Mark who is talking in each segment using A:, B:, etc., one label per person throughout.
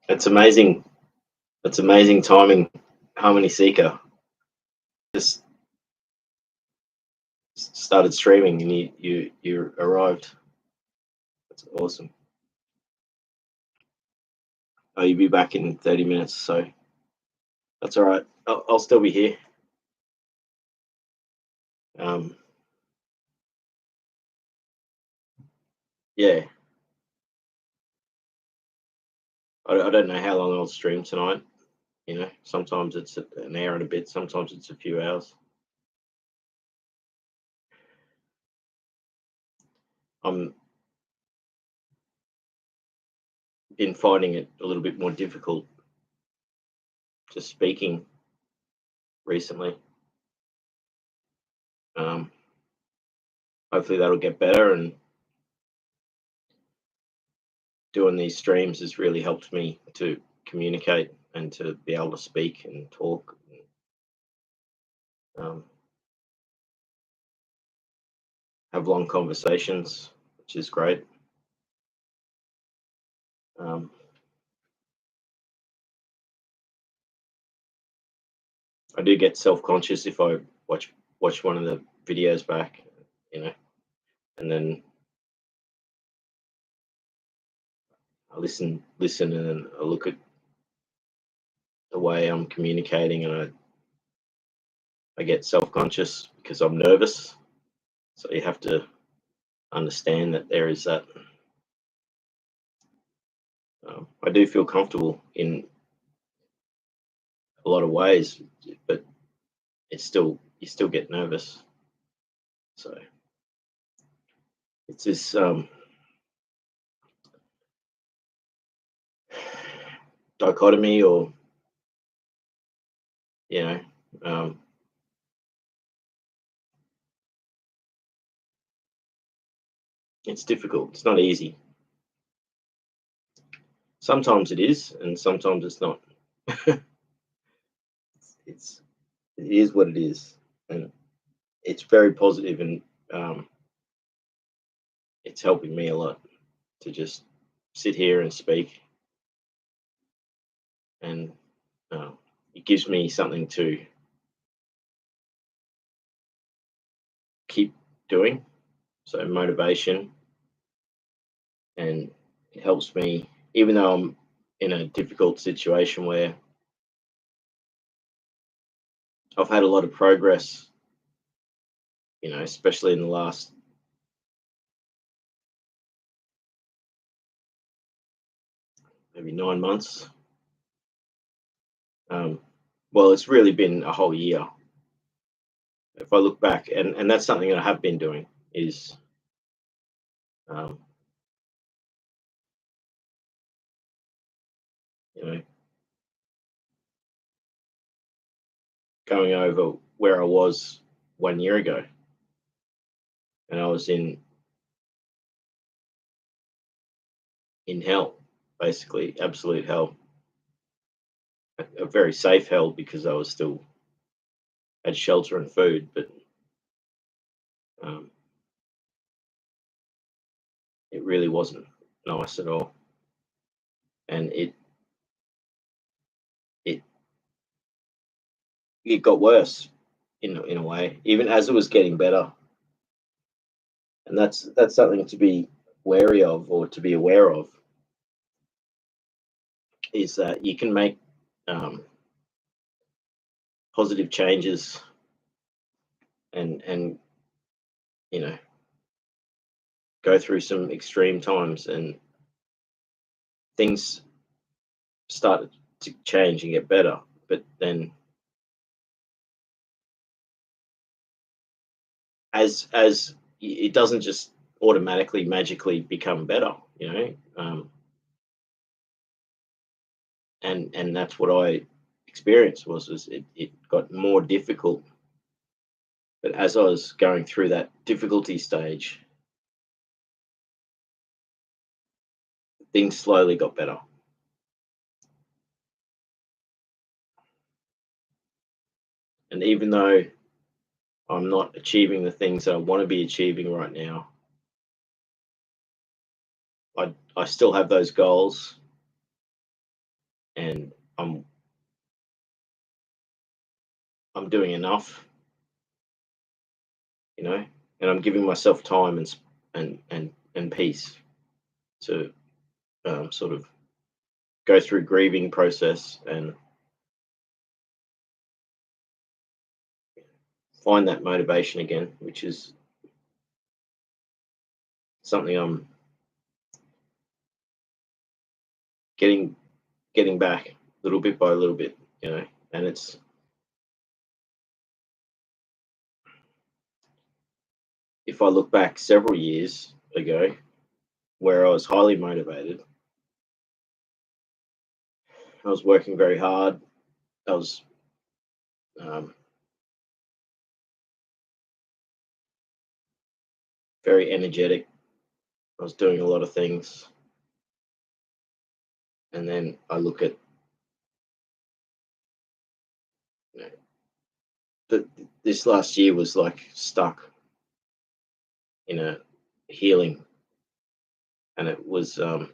A: It's amazing. It's amazing timing. Harmony Seeker just started streaming, and you arrived. That's awesome. Oh, you'll be back in 30 minutes, so that's all right. I'll still be here. Um, yeah, I don't know how long I'll stream tonight. You know, sometimes it's an hour and a bit. Sometimes it's a few hours. I'm been finding it a little bit more difficult just speaking recently. Um, Hopefully that'll get better. And doing these streams has really helped me to communicate and to be able to speak and talk. Um, have long conversations, which is great. Um, I do get self-conscious if I watch one of the videos back, you know, and then I listen, and then I look at the way I'm communicating, and I get self-conscious because I'm nervous. So you have to understand that there is that. I do feel comfortable in a lot of ways, but it's still you still get nervous. So it's this dichotomy, or you know, um, it's difficult. It's not easy. Sometimes it is, and sometimes it's not. it's it is what it is, and it's very positive, and um, it's helping me a lot to just sit here and speak, and uh, it gives me something to keep doing. So motivation, and it helps me, even though I'm in a difficult situation where I've had a lot of progress, you know, especially in the last maybe 9 months. Um, well, it's really been a whole year. If I look back, and that's something that I have been doing, is um, you know, going over where I was 1 year ago, and I was in hell, basically absolute hell, a very safe hell because I was still had shelter and food, but um, it really wasn't nice at all, and it it got worse in a way, even as it was getting better, and that's something to be wary of, or to be aware of, is that you can make um, positive changes, and you know, go through some extreme times, and things start to change and get better, but then as it doesn't just automatically magically become better, you know. And that's what I experienced, was it got more difficult, but as I was going through that difficulty stage, things slowly got better. And even though I'm not achieving the things that I want to be achieving right now, I still have those goals, and I'm doing enough, and I'm giving myself time and peace to sort of go through grieving process and find that motivation again, which is something I'm getting getting back little bit by little bit, and it's if I look back several years ago where I was highly motivated, I was working very hard, I was um, very energetic, I was doing a lot of things, and then I look at you know, that this last year was like stuck in a healing, and it was a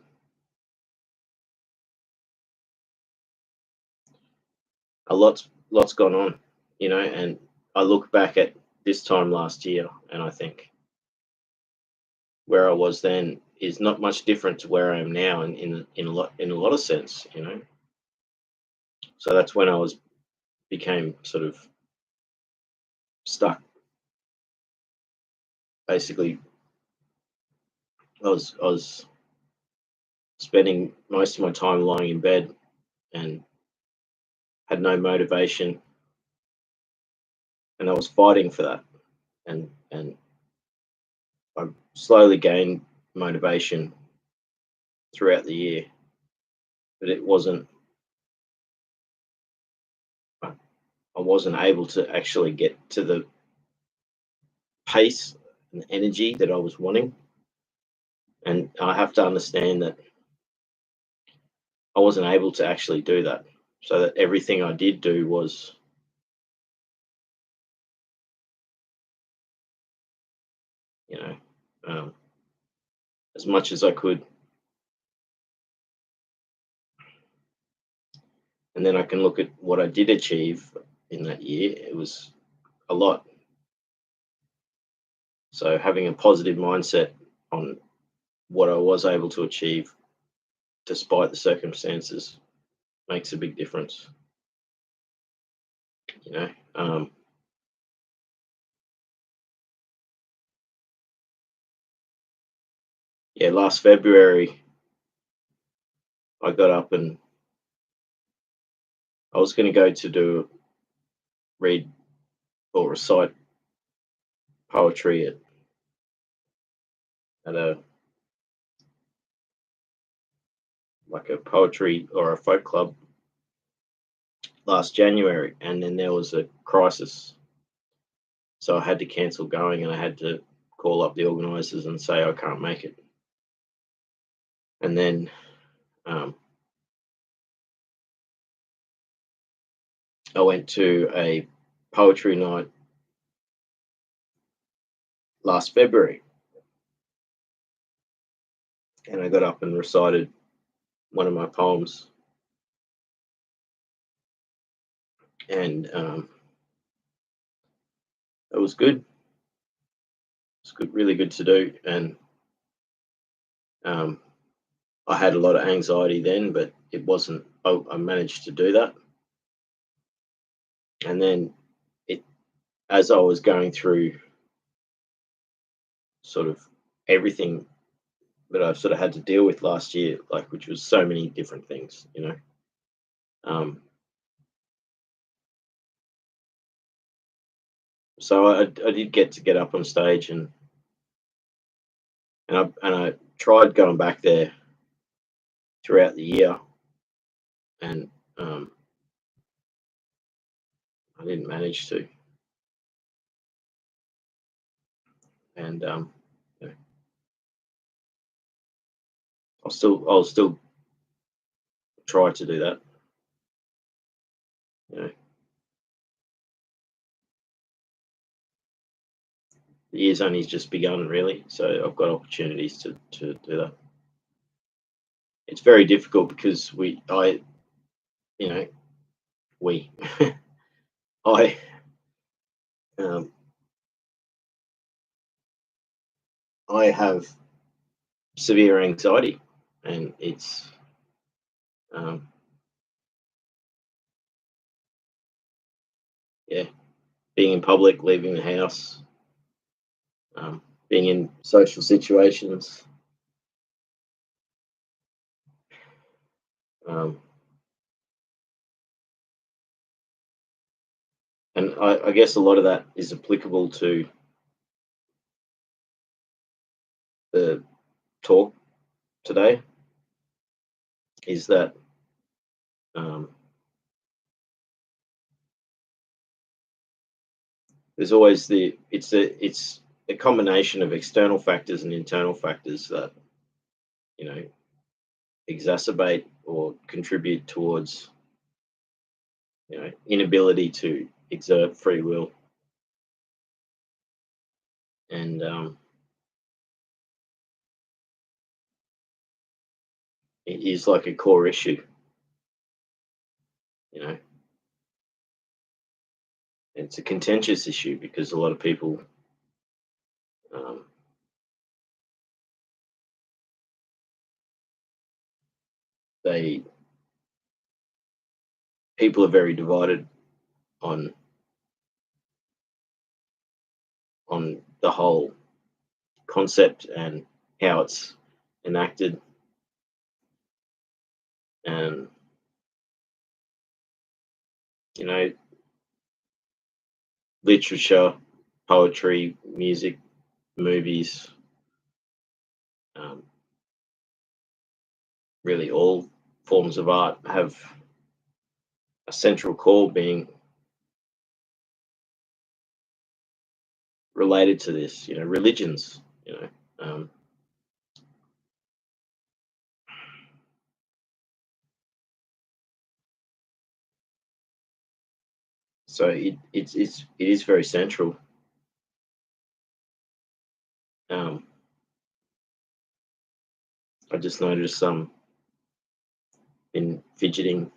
A: lot's gone on, and I look back at this time last year and I think where I was then is not much different to where I am now in a lot of sense, so that's when I was became sort of stuck. Basically, I was spending most of my time lying in bed and had no motivation, and I was fighting for that, and I slowly gained motivation throughout the year, but it wasn't I wasn't able to actually get to the pace and energy that I was wanting. And I have to understand that I wasn't able to actually do that. So that everything I did do was, you know, um, as much as I could. And then I can look at what I did achieve in that year. It was a lot. So having a positive mindset on what I was able to achieve despite the circumstances makes a big difference. You know, um, yeah, last February I got up and I was going to go to do read or recite poetry at a like a poetry or a folk club last January, and then there was a crisis, so I had to cancel going, and I had to call up the organisers and say I can't make it. And then um, I went to a poetry night last February, and I got up and recited one of my poems, and it was good. It's good, really good to do, and um, I had a lot of anxiety then, but it wasn't. I managed to do that, and then it as I was going through sort of everything that I've sort of had to deal with last year, like which was so many different things. Um, so I did get up on stage, and I tried going back there throughout the year, and I didn't manage to. And you know, I'll still try to do that. You know, the year's only just begun, really, so I've got opportunities to do that. It's very difficult because you know, we, I, um, I have severe anxiety, and it's um, yeah, being in public, leaving the house, um, being in social situations. Um, and I guess a lot of that is applicable to the talk today. Is that um, there's always it's a combination of external factors and internal factors that you know exacerbate or contribute towards inability to exert free will, and it is like a core issue. You know, it's a contentious issue because a lot of people um, they people are very divided on the whole concept and how it's enacted, and you know literature, poetry, music, movies, um, really all forms of art have a central core being related to this. Religions. Um, so it is very central. Um, I just noticed some been fidgeting,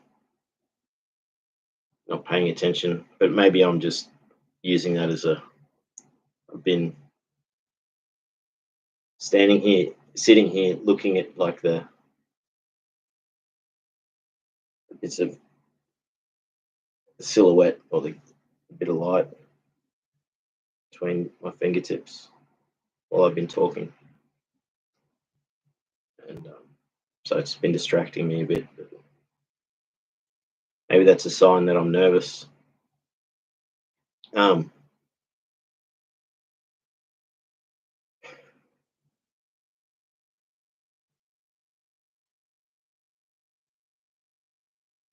A: not paying attention, but maybe I'm just using that as a. I've been standing here, sitting here, looking at like it's a silhouette or the bit of light between my fingertips while I've been talking, and so it's been distracting me a bit. But maybe that's a sign that I'm nervous. Um,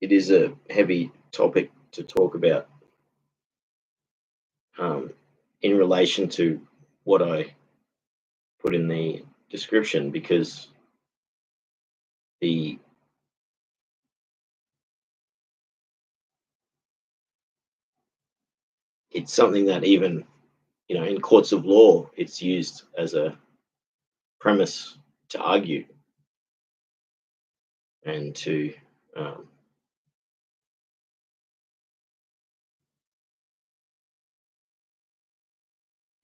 A: it is a heavy topic to talk about um, in relation to what I put in the description, because the it's something that even in courts of law it's used as a premise to argue and to um,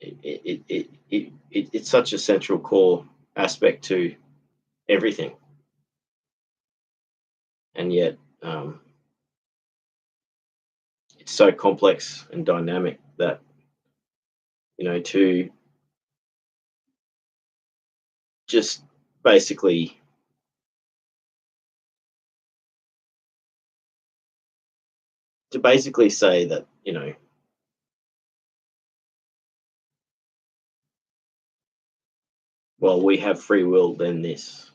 A: it's such a central core aspect to everything, and yet it's so complex and dynamic that to just basically say that well, we have free will, then this,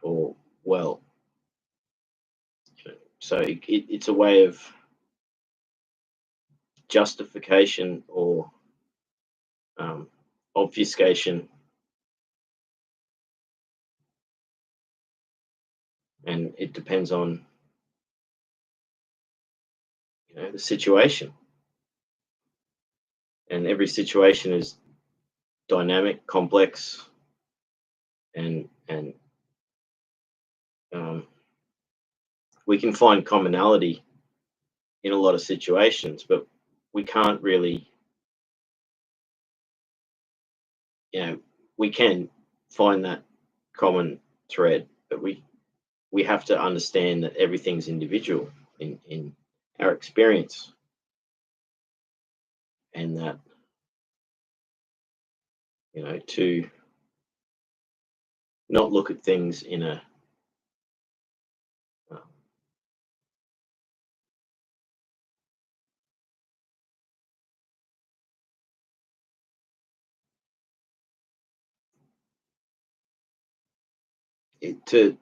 A: or well, so it's a way of justification or um, obfuscation, and it depends on the situation, and every situation is dynamic, complex, and um, we can find commonality in a lot of situations, but we can't really, we can find that common thread, but we have to understand that everything's individual in our experience, and that, to not look at things in a uh, it, to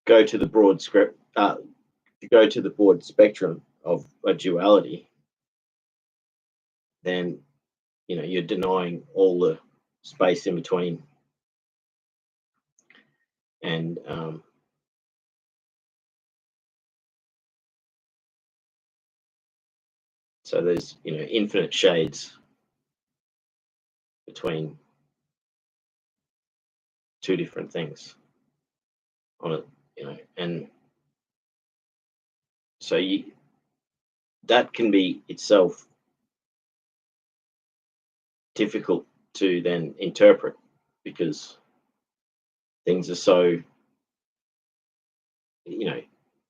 A: go to the broad script to go to the broad spectrum of a duality, then you're denying all the space in between, and so there's infinite shades between two different things on it, and so that can be itself difficult to then interpret, because things are so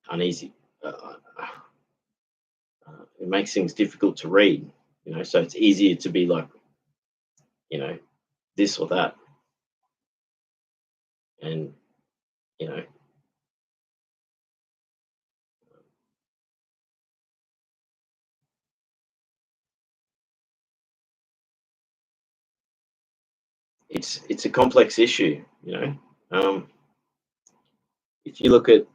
A: uneasy. It makes things difficult to read, so it's easier to be like, this or that, and you know it's a complex issue. If you look at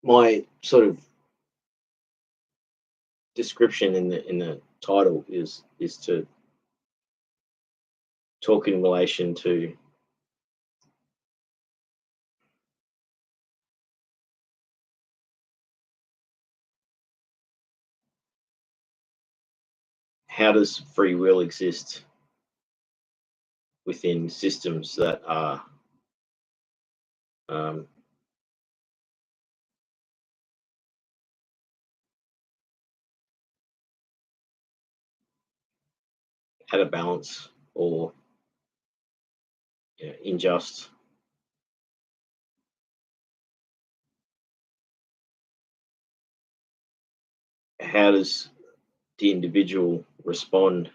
A: my sort of description in the title is to talk in relation to how does free will exist within systems that are um, out of balance or unjust. How does the individual respond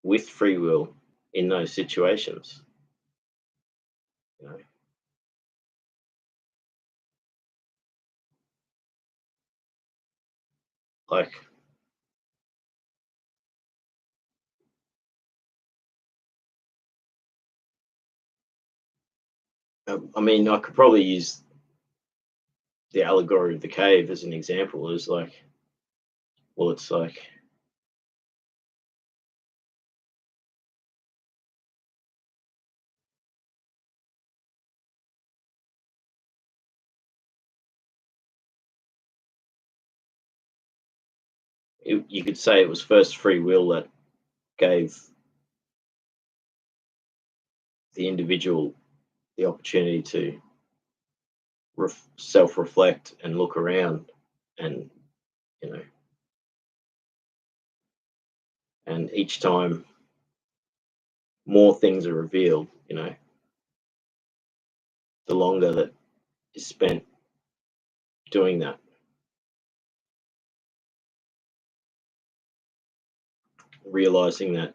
A: with free will in those situations? You know, like I mean, I could probably use the allegory of the cave as an example. Is like, well, it's like you could say it was first free will that gave the individual the opportunity to self-reflect and look around, and you know and each time more things are revealed, the longer that is spent doing that, realizing that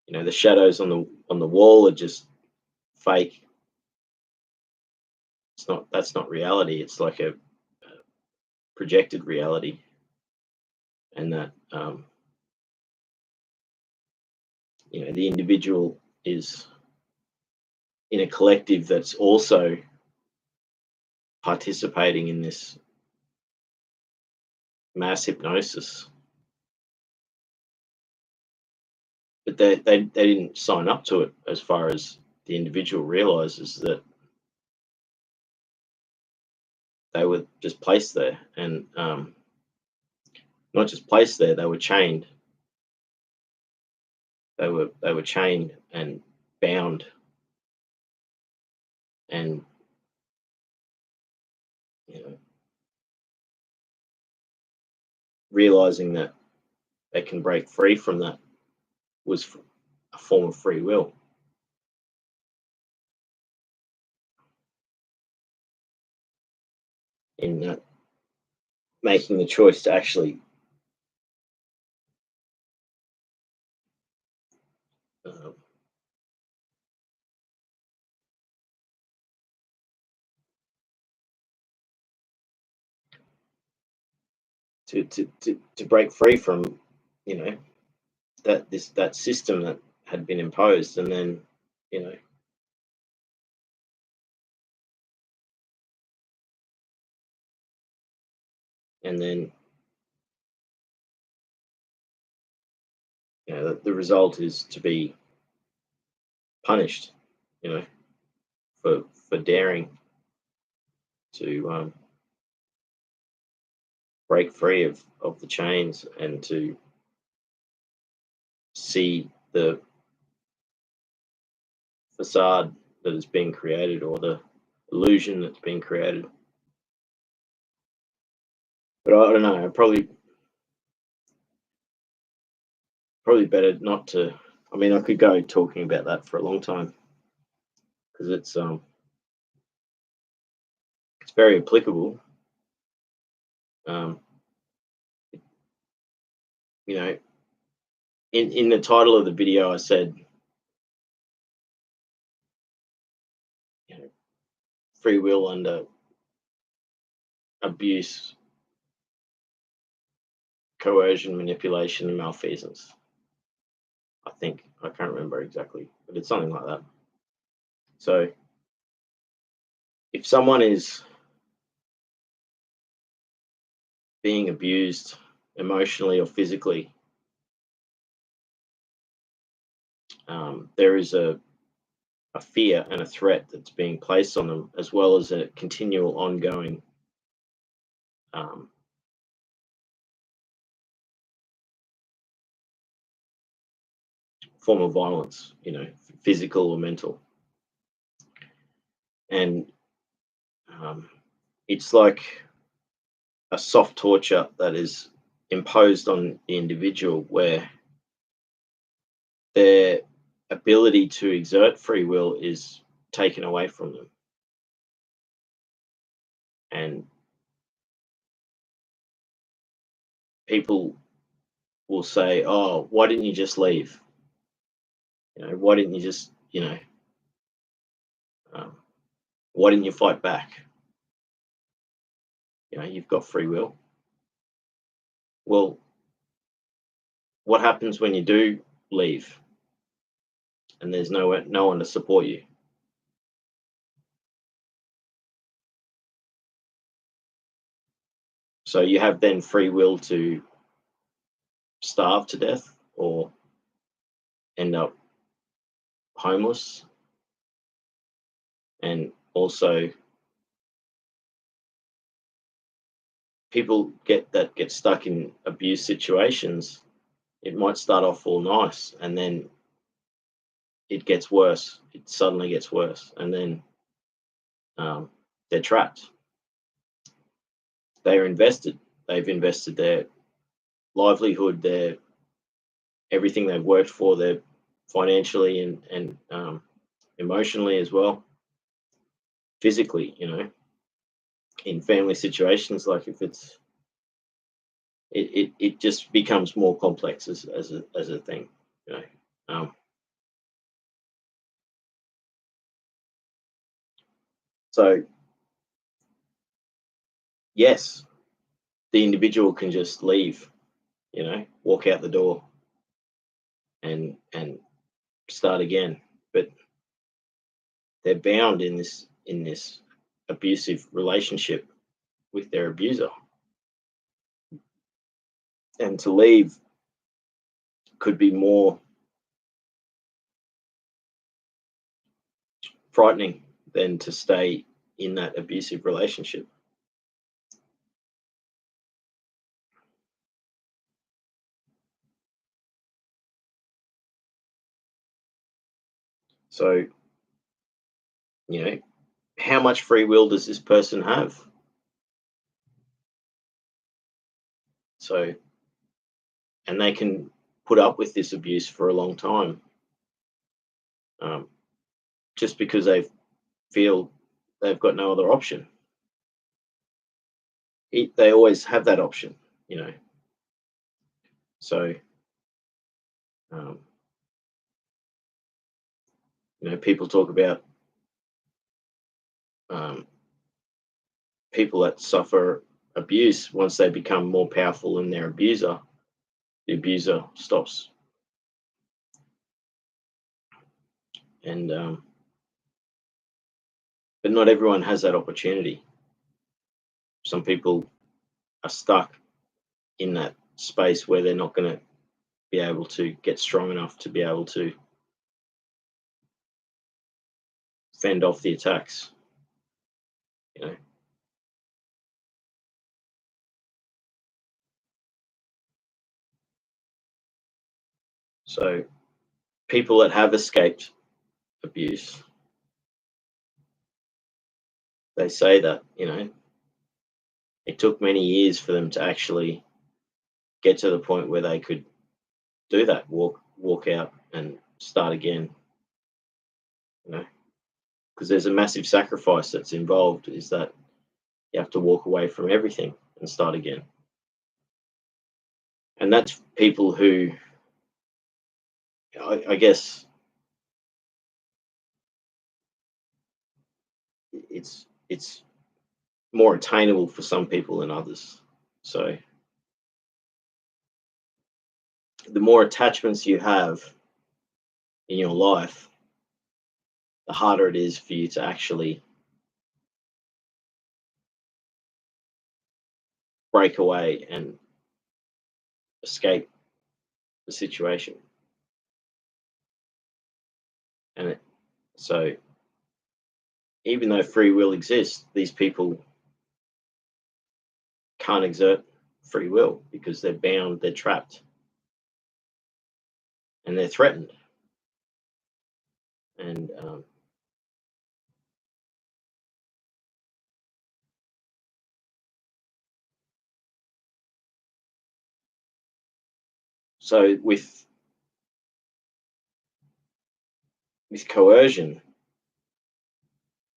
A: the shadows on the wall are just fake. That's not reality. It's like a projected reality, and that the individual is in a collective that's also participating in this mass hypnosis, but they didn't sign up to it, as far as the individual realizes that they were just placed there, and not just placed there, they were chained They were chained and bound, and you know, realizing that they can break free from that was a form of free will. In that, making the choice to actually um, to break free from, you know, that system that had been imposed, and then, you know, and then, you know, the result is to be punished, you know, for daring to break free of the chains, and to see the facade that is being created, or the illusion that's being created. But I don't know. Probably better not to. I mean, I could go talking about that for a long time, because it's very applicable. Um, you know, in the title of the video, I said, you know, free will under abuse, coercion, manipulation, and malfeasance. I think I can't remember exactly, but it's something like that. So, if someone is being abused emotionally or physically, there is a fear and a threat that's being placed on them, as well as a continual, ongoing um, form of violence, you know, physical or mental. And it's like a soft torture that is imposed on the individual, where their ability to exert free will is taken away from them. And people will say, "Oh, why didn't you just leave? You know, why didn't you just, you know, um, why didn't you fight back? You know, you've got free will." Well, what happens when you do leave and there's no one to support you? So you have then free will to starve to death, or end up homeless, and also people get stuck in abuse situations. It might start off all nice, and then it gets worse. It suddenly gets worse, and then they're trapped. They are invested. They've invested their livelihood, their everything they've worked for, their financially and emotionally as well, physically. You know, in family situations, like if it's it just becomes more complex as a thing. You know, so yes, the individual can just leave. You know, walk out the door and start again, but they're bound in this abusive relationship with their abuser, and to leave could be more frightening than to stay in that abusive relationship. So, how much free will does this person have? So, and they can put up with this abuse for a long time, um, just because they feel they've got no other option. They always have that option, you know. So, um, people talk about um, people that suffer abuse. Once they become more powerful than their abuser, the abuser stops. And but not everyone has that opportunity. Some people are stuck in that space where they're not going to be able to get strong enough to be able to fend off the attacks. You know, so people that have escaped abuse, they say that it took many years for them to actually get to the point where they could do that, walk out and start again. Because there's a massive sacrifice that's involved. Is that you have to walk away from everything and start again. And that's people who, I guess, it's more attainable for some people than others. So the more attachments you have in your life, the harder it is for you to actually break away and escape the situation. And so even though free will exists, these people can't exert free will because they're bound, they're trapped, and they're threatened. And so with coercion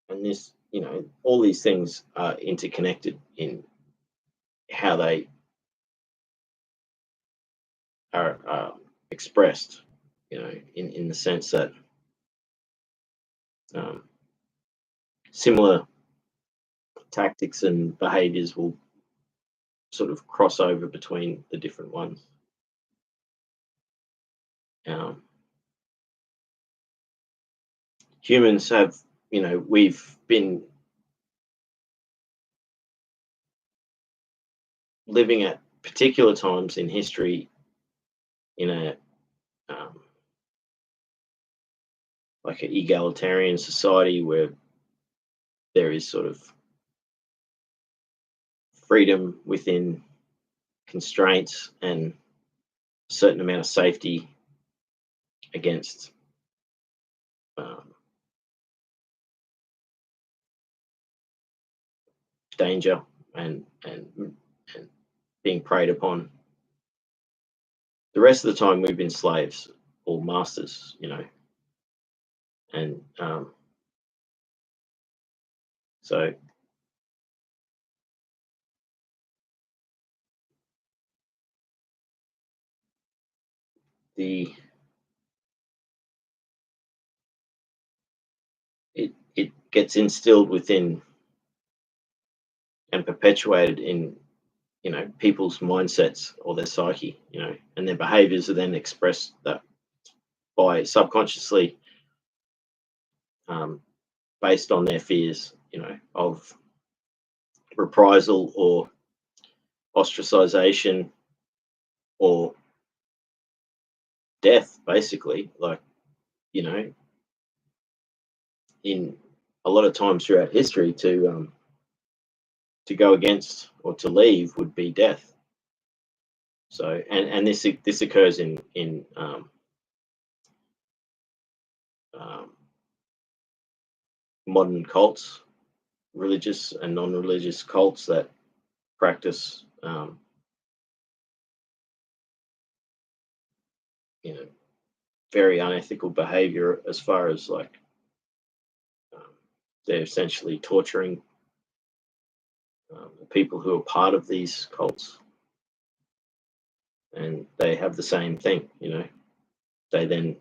A: and this, all these things are interconnected in how they are expressed, in the sense that um, similar tactics and behaviors will sort of cross over between the different ones. Um, Humans have, we've been living at particular times in history in a like an egalitarian society where there is sort of freedom within constraints and a certain amount of safety against um, danger and being preyed upon. The rest of the time, we've been slaves or masters, and so the it gets instilled within and perpetuated in people's mindsets or their psyche, and their behaviors are then expressed that by subconsciously, um, based on their fears, of reprisal or ostracization or death, basically. Like, in a lot of times throughout history, to go against or to leave would be death. So, and this occurs in modern cults, religious and non-religious cults that practice, you know, very unethical behavior as far as like they're essentially torturing the people who are part of these cults, and they have the same thing. They then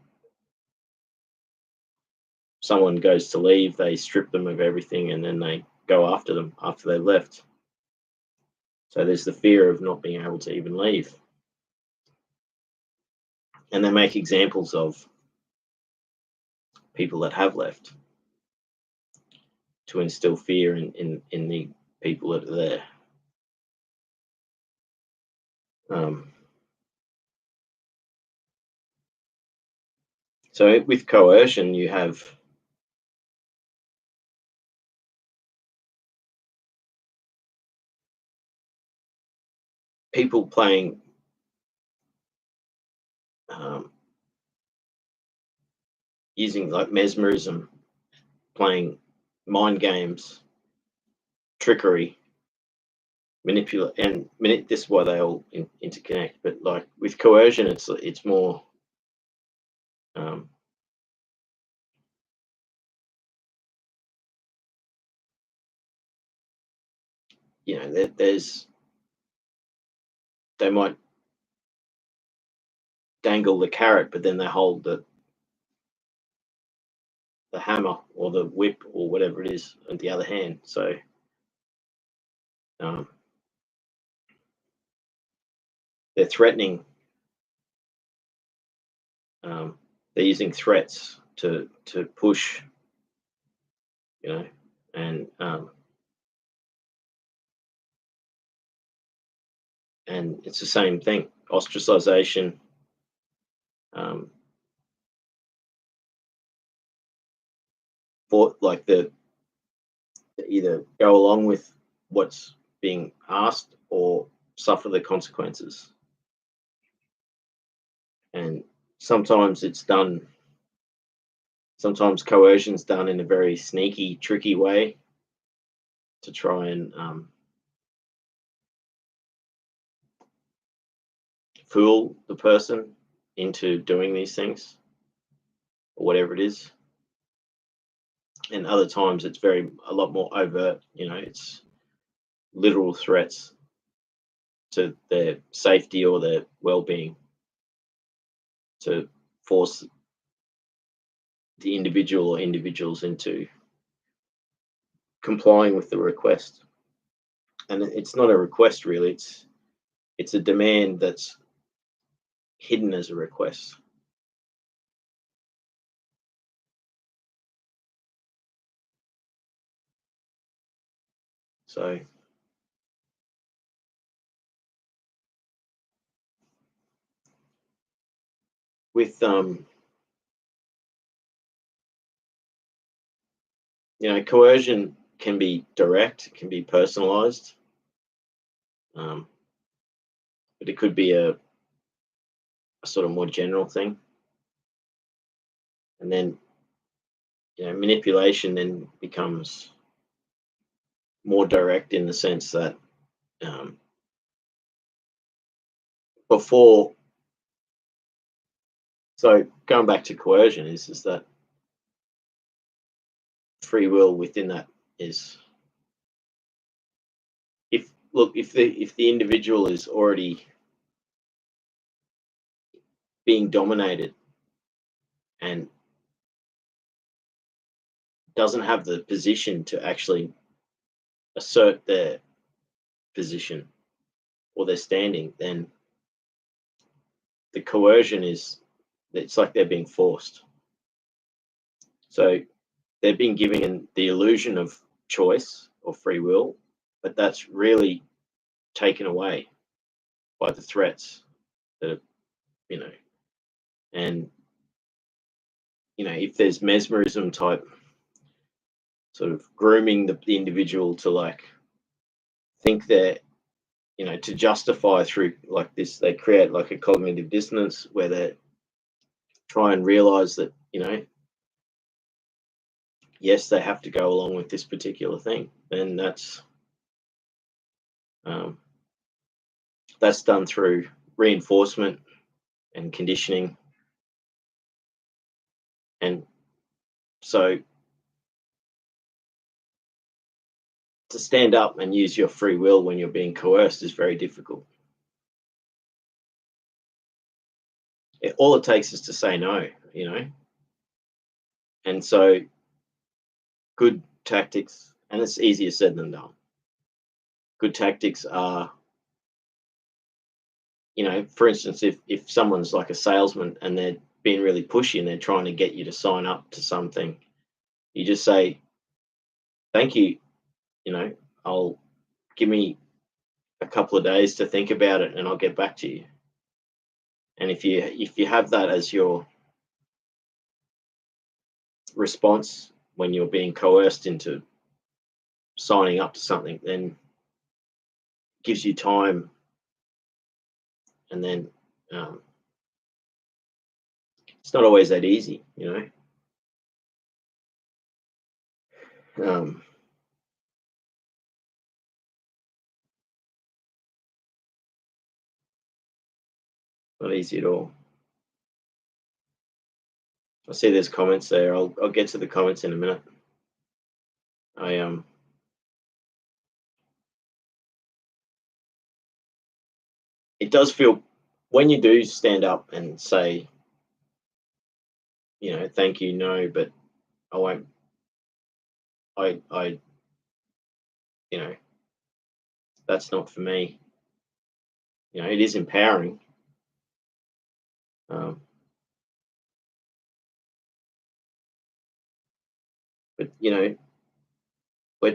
A: someone goes to leave, they strip them of everything, and then they go after them after they've left. So there's the fear of not being able to even leave. And they make examples of people that have left to instill fear in the people that are there. So with coercion, you have people playing using like mesmerism, playing mind games, trickery, manipulate, and this is why they all interconnect. But like with coercion, it's more they might dangle the carrot, but then they hold the hammer or the whip or whatever it is in the other hand. So they're threatening. They're using threats to push, and it's the same thing. Ostracization. For like the either go along with what's being asked or suffer the consequences. And sometimes coercion's done in a very sneaky, tricky way to try and fool the person into doing these things or whatever it is. And other times it's a lot more overt. It's literal threats to their safety or their well-being to force the individual or individuals into complying with the request. And it's not a request really, it's a demand that's hidden as a request. So with coercion can be direct, can be personalized, but it could be a sort of more general thing. And then manipulation then becomes more direct in the sense that before, so going back to coercion is that free will within that is, if the individual is already being dominated and doesn't have the position to actually assert their position or their standing, then the coercion it's like they're being forced. So they're being given the illusion of choice or free will, but that's really taken away by the threats that are, and if there's mesmerism type sort of grooming the individual to like think they're, to justify through like this, they create like a cognitive dissonance where they try and realize that, yes, they have to go along with this particular thing, then um, that's done through reinforcement and conditioning. And so to stand up and use your free will when you're being coerced is very difficult. All it takes is to say no. And so good tactics, and it's easier said than done. Good tactics are, for instance, if someone's like a salesman and they're being really pushy and they're trying to get you to sign up to something, you just say, thank you, I'll give me a couple of days to think about it and I'll get back to you. And if you have that as your response when you're being coerced into signing up to something, then it gives you time. And then it's not always that easy. Um, not easy at all. I see there's comments there. I'll get to the comments in a minute. It does feel, when you do stand up and say, thank you, no, but I won't. I you know, that's not for me. It is empowering. Um, but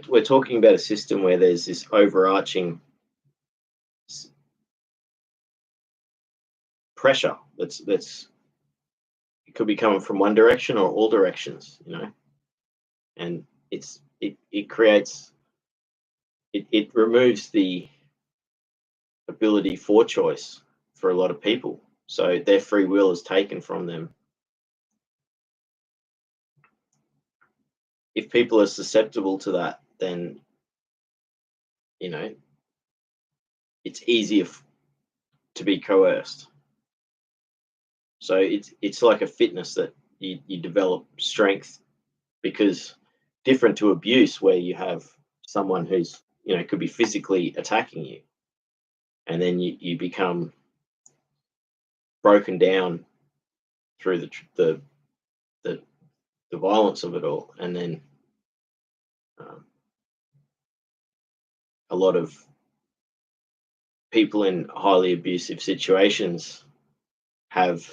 A: we're talking about a system where there's this overarching pressure that's it could be coming from one direction or all directions. And it creates, it removes the ability for choice for a lot of people, so their free will is taken from them. If people are susceptible to that, then you know it's easier to be coerced. So it's like a fitness that you develop strength, because different to abuse where you have someone who's could be physically attacking you, and then you become broken down through the the violence of it all. And then um, a lot of people in highly abusive situations have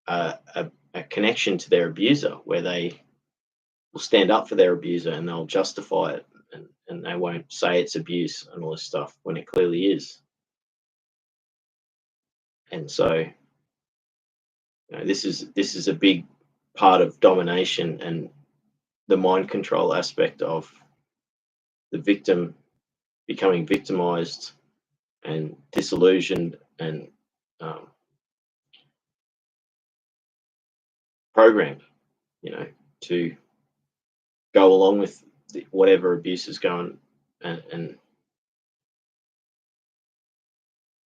A: a connection to their abuser, where they will stand up for their abuser and they'll justify it, and they won't say it's abuse and all this stuff when it clearly is. And so this is a big part of domination and the mind control aspect of the victim becoming victimized and disillusioned and um, programmed, to go along with whatever abuse is going. And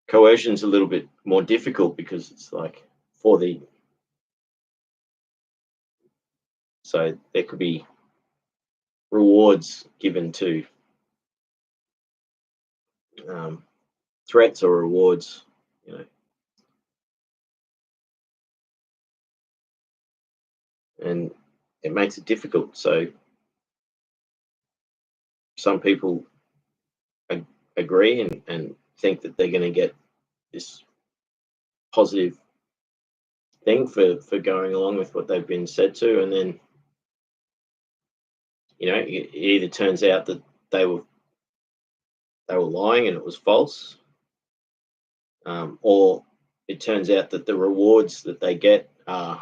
A: coercion's a little bit more difficult because it's like for the so there could be rewards given to um, threats or rewards, you know, and it makes it difficult. So some people agree and think that they're going to get this positive thing for going along with what they've been said to, and then it either turns out that they were lying and it was false, or it turns out that the rewards that they get are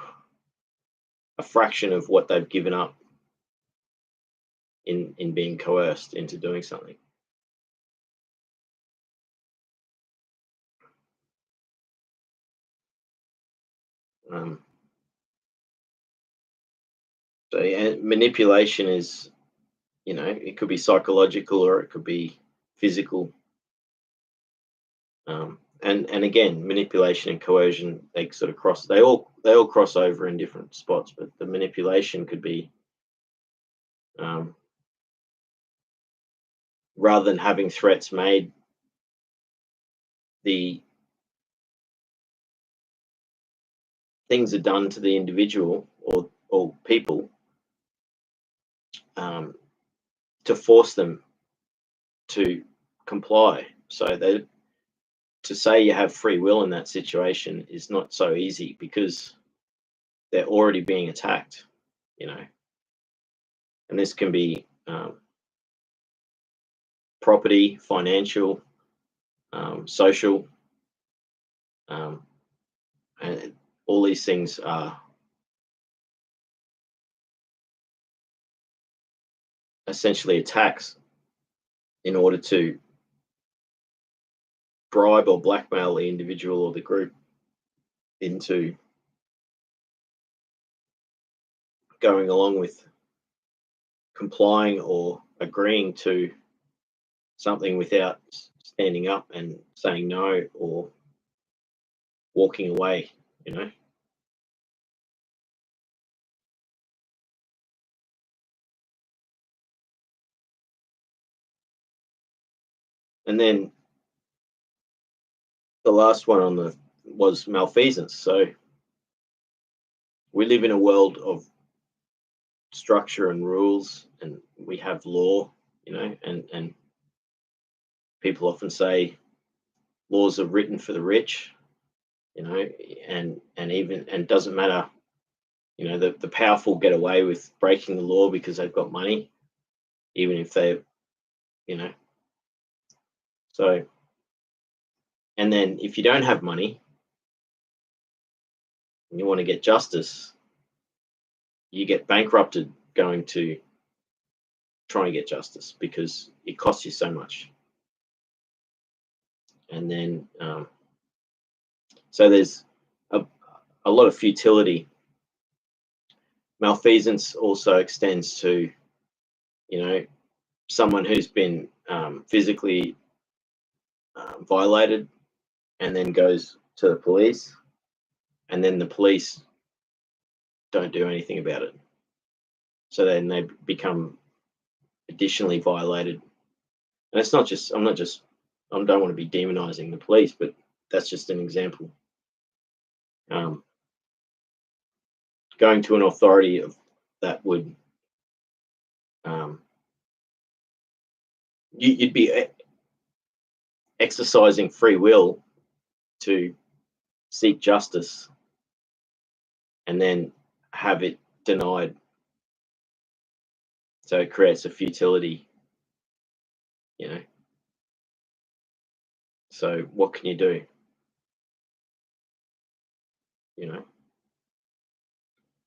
A: a fraction of what they've given up in being coerced into doing something. Um, So yeah, manipulation is, it could be psychological or it could be physical. And again, manipulation and coercion, they sort of they all cross over in different spots, but the manipulation could be, um, rather than having threats made, the things are done to the individual or people, um, to force them to comply. So they to say you have free will in that situation is not so easy because they're already being attacked, you know. And this can be, property, financial, social, um, and all these things are essentially attacks in order to bribe or blackmail the individual or the group into going along with complying or agreeing to something without standing up and saying no or walking away, you know. And then the last one on the was malfeasance. So we live in a world of structure and rules, and we have law, and people often say laws are written for the rich, and doesn't matter, the powerful get away with breaking the law because they've got money, even if they, you know, so, and then if you don't have money and you want to get justice, you get bankrupted going to try and get justice because it costs you so much. And then, so there's a lot of futility. Malfeasance also extends to, someone who's been, physically, violated and then goes to the police, and then the police don't do anything about it. So then they become additionally violated. And it's not just, I don't want to be demonizing the police, but that's just an example. Um, Going to an authority that would, um, you'd be exercising free will to seek justice and then have it denied. So it creates a futility, you know. So what can you do? You know,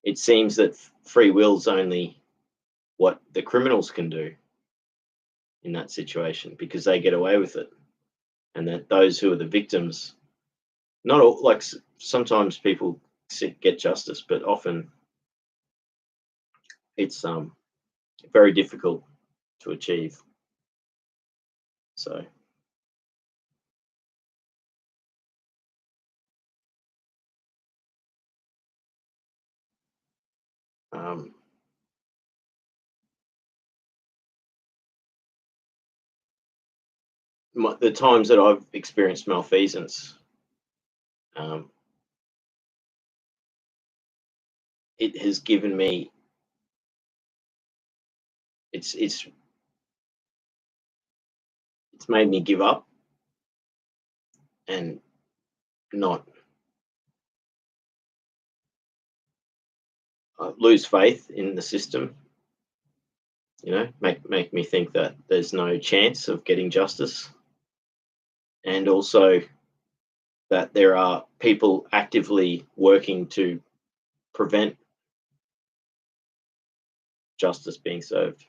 A: it seems that free will's only what the criminals can do in that situation because they get away with it, and that those who are the victims, not all, like sometimes people get justice, but often it's very difficult to achieve. So um, the times that I've experienced malfeasance, um, it has given me, it's made me give up and not lose faith in the system. Make me think that there's no chance of getting justice, and also that there are people actively working to prevent justice being served,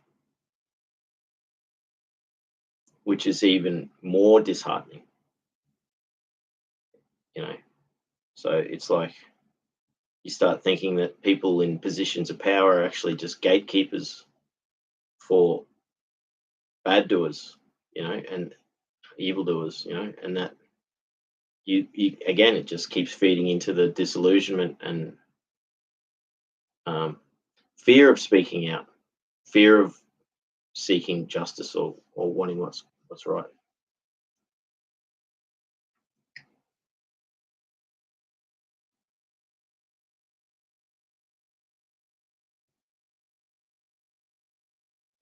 A: which is even more disheartening. You know, so it's like you start thinking that people in positions of power are actually just gatekeepers for bad doers, and evildoers, and that you again, it just keeps feeding into the disillusionment and fear of speaking out, fear of seeking justice or wanting what's right.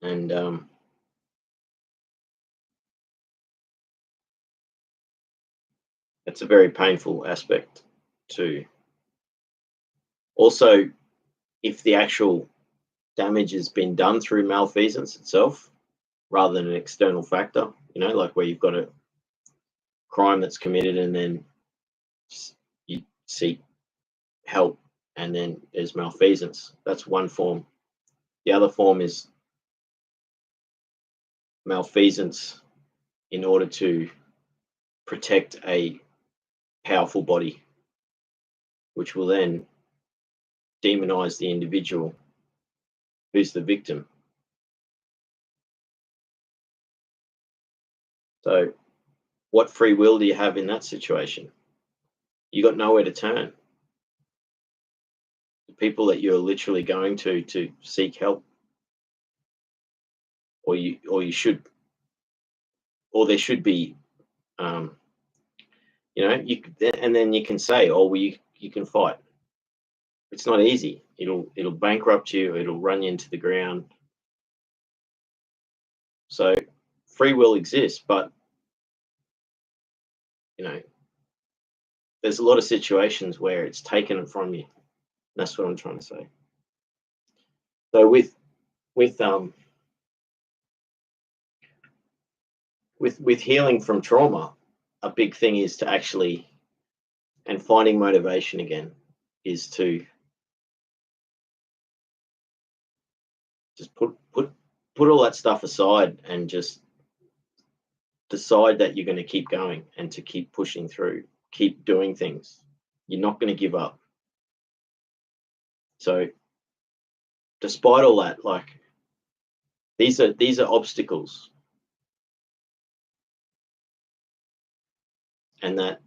A: And it's a very painful aspect too. Also, if the actual damage has been done through malfeasance itself rather than an external factor, like where you've got a crime that's committed and then you seek help and then there's malfeasance. That's one form. The other form is malfeasance in order to protect a powerful body, which will then demonize the individual who's the victim. So, what free will do you have in that situation? You got nowhere to turn. The people that you're literally going to seek help, or you should, or there should be, and then you can say, oh, well, you can fight. It's not easy. It'll bankrupt you. It'll run you into the ground. So free will exists, but there's a lot of situations where it's taken it from you. That's what I'm trying to say. So with healing from trauma, a big thing is to actually, and finding motivation again, is to just put all that stuff aside and just decide that you're going to keep going and to keep pushing through, keep doing things. You're not going to give up. So despite all that, like, these are obstacles, and that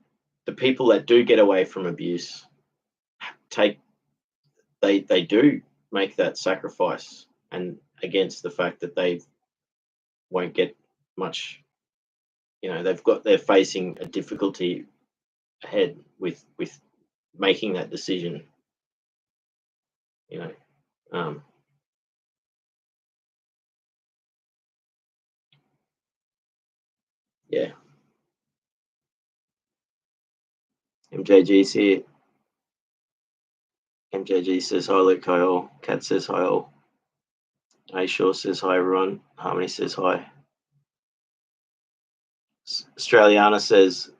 A: the people that do get away from abuse they do make that sacrifice, and against the fact that they won't get much, they're facing a difficulty ahead with making that decision, yeah. MJG's here. MJG says hi, Luke Kyle. Kat says hi all. Shaw says hi, everyone. Harmony says hi. Australiana says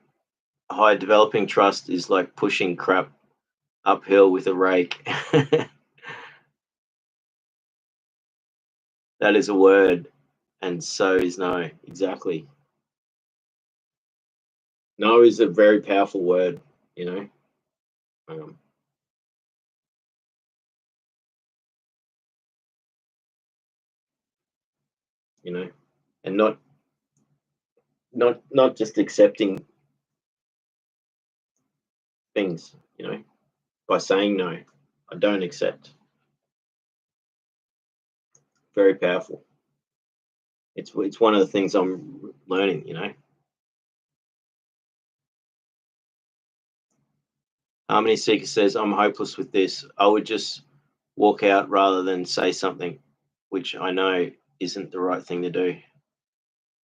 A: hi, developing trust is like pushing crap uphill with a rake. That is a word, and so is no. Exactly. No is a very powerful word, and not just accepting things, by saying no, I don't accept. Very powerful. It's one of the things I'm learning, Harmony Seeker says, I'm hopeless with this. I would just walk out rather than say something, which I know isn't the right thing to do.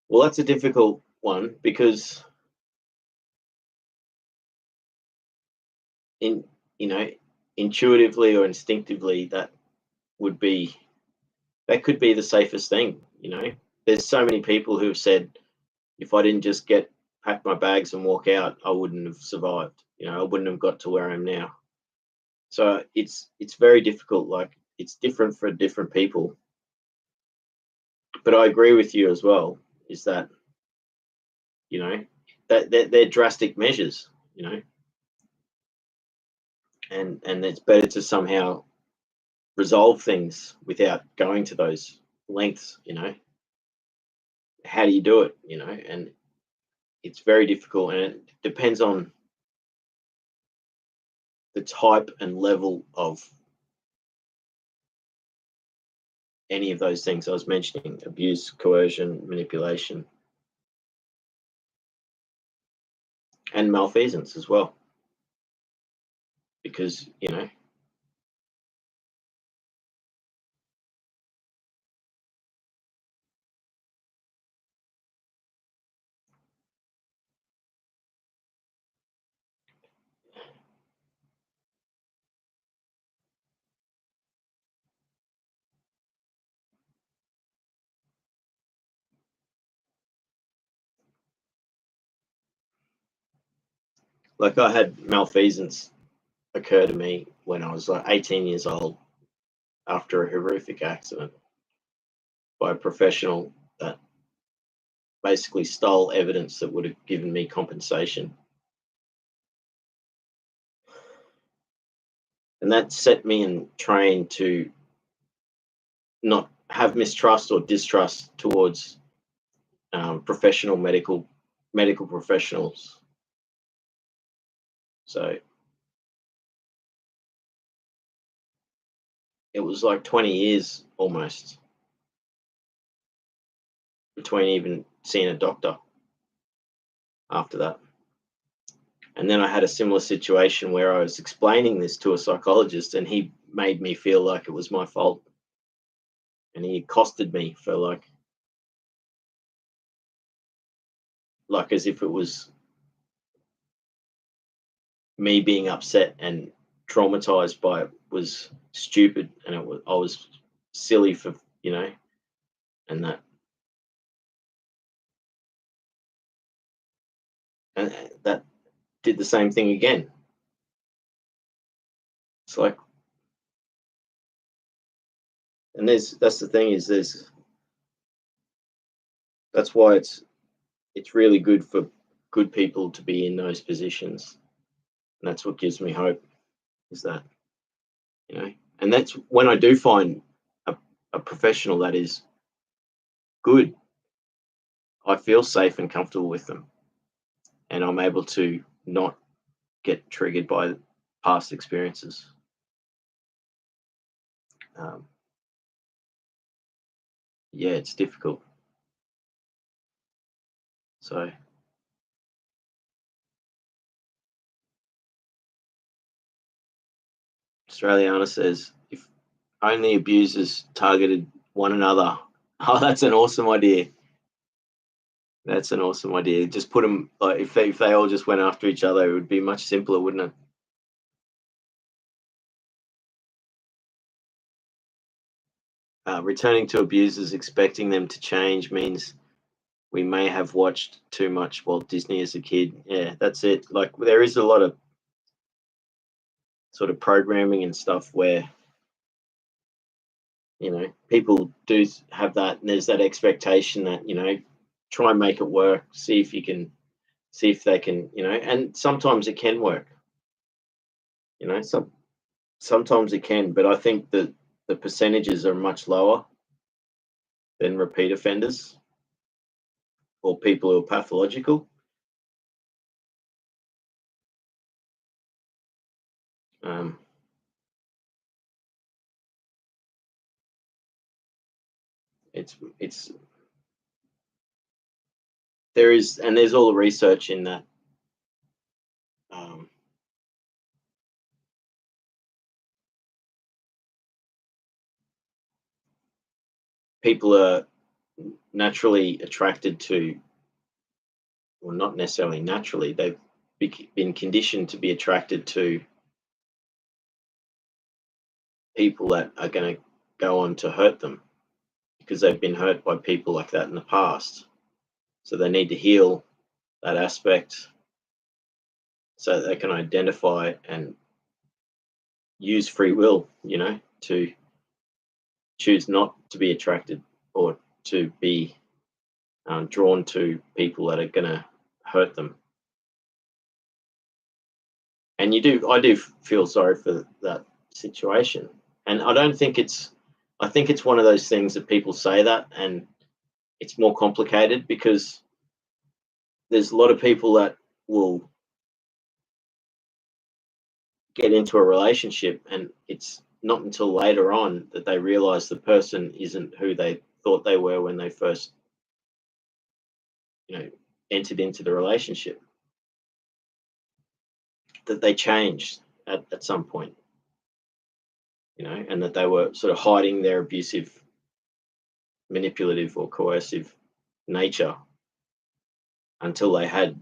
A: Well, that's a difficult one, because intuitively or instinctively, that could be the safest thing. There's so many people who have said, if I didn't just pack my bags and walk out, I wouldn't have survived. I wouldn't have got to where I am now. So it's very difficult. Like, it's different for different people. But I agree with you as well, is that, that they're drastic measures, and it's better to somehow resolve things without going to those lengths. How do you do it? And it's very difficult, and it depends on the type and level of any of those things I was mentioning: abuse, coercion, manipulation, and malfeasance as well. Because, like, I had malfeasance occur to me when I was like 18 years old after a horrific accident by a professional that basically stole evidence that would have given me compensation. And that set me in train to not have mistrust or distrust towards professional medical professionals. So it was like 20 years almost between even seeing a doctor after that. And then I had a similar situation where I was explaining this to a psychologist, and he made me feel like it was my fault. And he accosted me for like as if it was me being upset and traumatized by it was stupid, and I was silly for, and that did the same thing again. It's like, and that's the thing, is that's why it's really good for good people to be in those positions. And that's what gives me hope, is that, and that's when I do find a professional that is good, I feel safe and comfortable with them, and I'm able to not get triggered by past experiences. Um, yeah, it's difficult. So Australiana says, if only abusers targeted one another. Oh, that's an awesome idea. That's an awesome idea. Just put them, like, if they all just went after each other, it would be much simpler, wouldn't it? Returning to abusers, expecting them to change, means we may have watched too much Walt Disney as a kid. Yeah, that's it. Like, there is a lot of sort of programming and stuff where, people do have that, and there's that expectation that, try and make it work, see if they can, and sometimes it can work, sometimes it can, but I think that the percentages are much lower than repeat offenders or people who are pathological. Um, it's there's all the research in that. Um, People are naturally attracted to, well, not necessarily naturally, they've been conditioned to be attracted to people that are going to go on to hurt them, because they've been hurt by people like that in the past. So they need to heal that aspect so that they can identify and use free will, to choose not to be attracted or to be drawn to people that are going to hurt them. And I do feel sorry for that situation. And I think it's one of those things that people say that, and it's more complicated because there's a lot of people that will get into a relationship, and it's not until later on that they realize the person isn't who they thought they were when they first, you know, entered into the relationship. That they changed at some point, you know, and that they were sort of hiding their abusive, manipulative, or coercive nature until they had,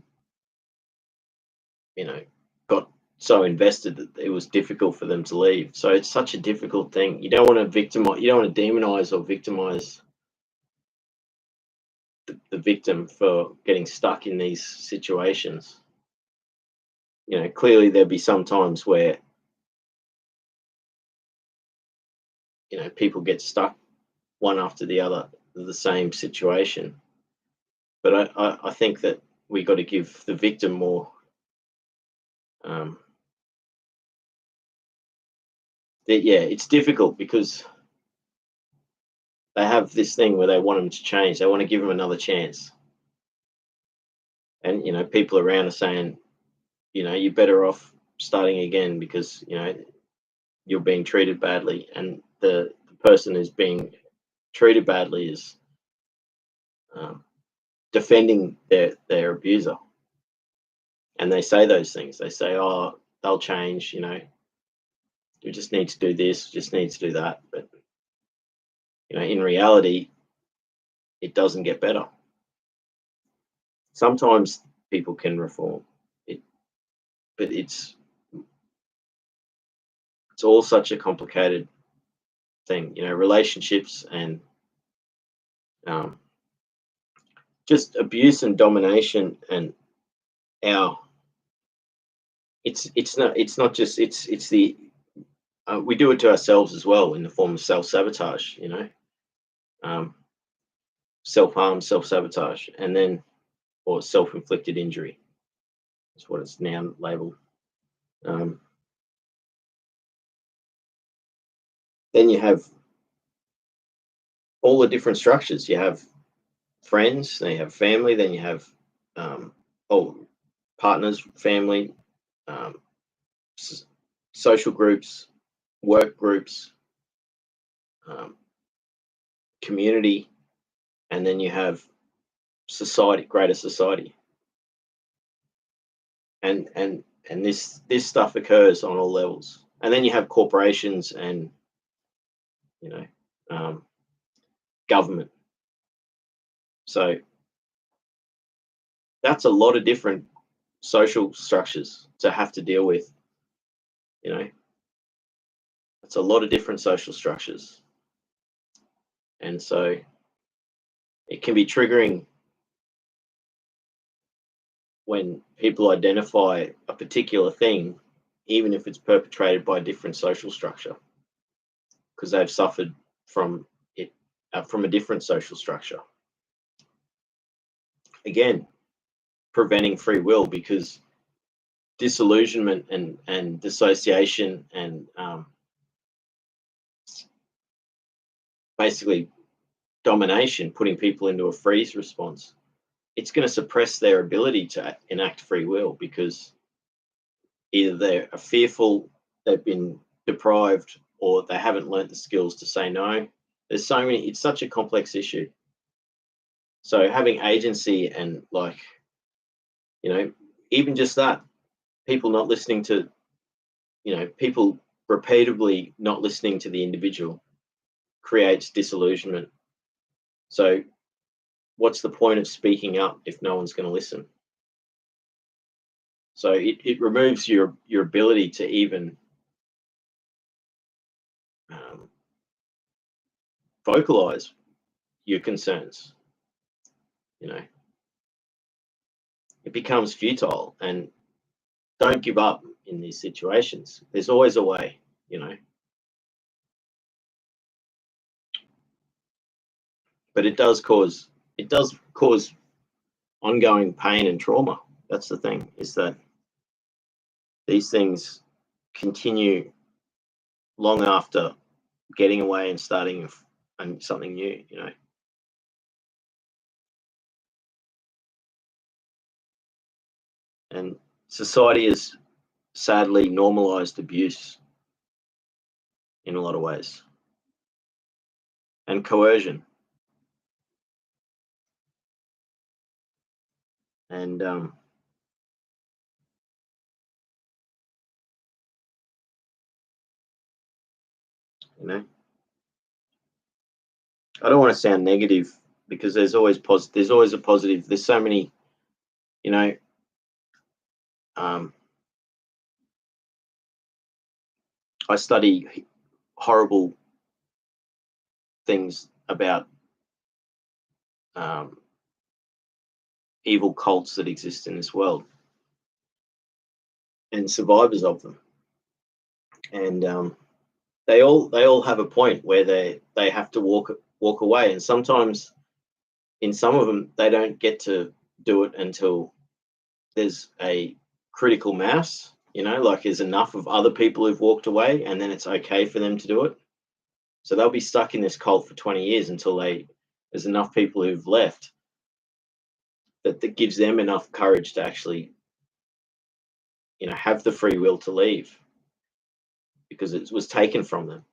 A: you know, got so invested that it was difficult for them to leave. So it's such a difficult thing. You don't want to victimize, you don't want to demonize or victimize the victim for getting stuck in these situations. You know, clearly there'd be some times where, you know, people get stuck one after the other, the same situation. But I think that we got to give the victim more. Yeah, it's difficult because they have this thing where they want them to change. They want to give them another chance. And, you know, people around are saying, you know, you're better off starting again because, you know, you're being treated badly. And the person who's being treated badly is defending their abuser. And they say those things. They say, oh, they'll change, you know, you just need to do this, just need to do that. But, you know, in reality, it doesn't get better. Sometimes people can reform it, but it's all such a complicated thing, you know, relationships and just abuse and domination, and our it's not just it's the we do it to ourselves as well in the form of self-sabotage, you know, self-harm, self-sabotage, and then or self-inflicted injury. That's what it's now labeled. Then you have all the different structures. You have friends, then you have family, then you have partners, family, social groups, work groups, community, and then you have society, greater society. And this stuff occurs on all levels. And then you have corporations and, you know, government. So that's a lot of different social structures to have to deal with, you know. It's a lot of different social structures. And so it can be triggering when people identify a particular thing, even if it's perpetrated by a different social structure, because they've suffered from it, from a different social structure. Again, preventing free will, because disillusionment and dissociation and basically domination, putting people into a freeze response, it's going to suppress their ability to enact free will, because either they're fearful, they've been deprived, or they haven't learnt the skills to say no. There's so many, it's such a complex issue. So having agency and, like, you know, even just that, people not listening to, you know, people repeatedly not listening to the individual creates disillusionment. So what's the point of speaking up if no one's going to listen? So it removes your ability to even vocalize your concerns. You know, it becomes futile. And don't give up in these situations. There's always a way, you know. But it does cause cause ongoing pain and trauma. That's the thing, is that these things continue long after getting away and starting and something new, and society has sadly normalized abuse in a lot of ways, and coercion, and you know I don't want to sound negative, because there's always there's always a positive. There's so many, you know um, I study horrible things about um, evil cults that exist in this world, and survivors of them, and they all have a point where they have to walk away, and sometimes in some of them they don't get to do it until there's a critical mass, like there's enough of other people who've walked away, and then it's okay for them to do it. So they'll be stuck in this cult for 20 years until there's enough people who've left that gives them enough courage to actually, have the free will to leave, because it was taken from them.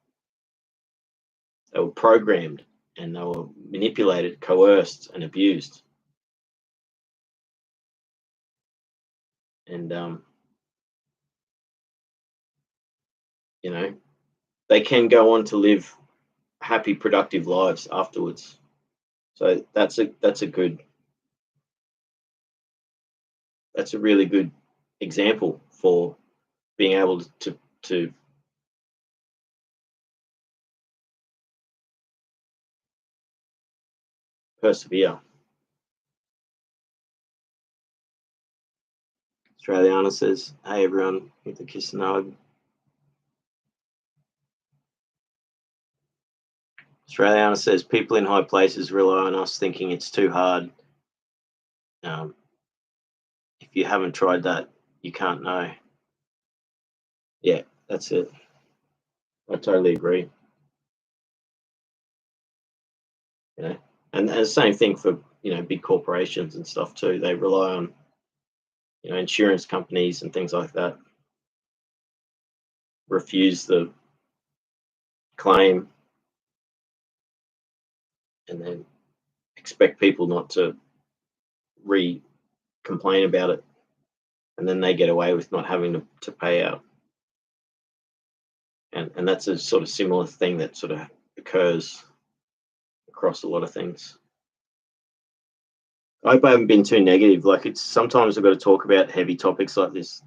A: They were programmed, and they were manipulated, coerced, and abused. And they can go on to live happy, productive lives afterwards. So that's a really good example for being able to persevere. Australiana says, "Hey everyone, with a kiss and a hug." Australiana says, "People in high places rely on us, thinking it's too hard. Um, if you haven't tried that, you can't know." Yeah, that's it. I totally agree. And the same thing for big corporations and stuff too. They rely on insurance companies and things like that. Refuse the claim, and then expect people not to complain about it, and then they get away with not having to pay out. And that's a sort of similar thing that sort of occurs across a lot of things. I hope I haven't been too negative. Like, it's sometimes I've got to talk about heavy topics like this,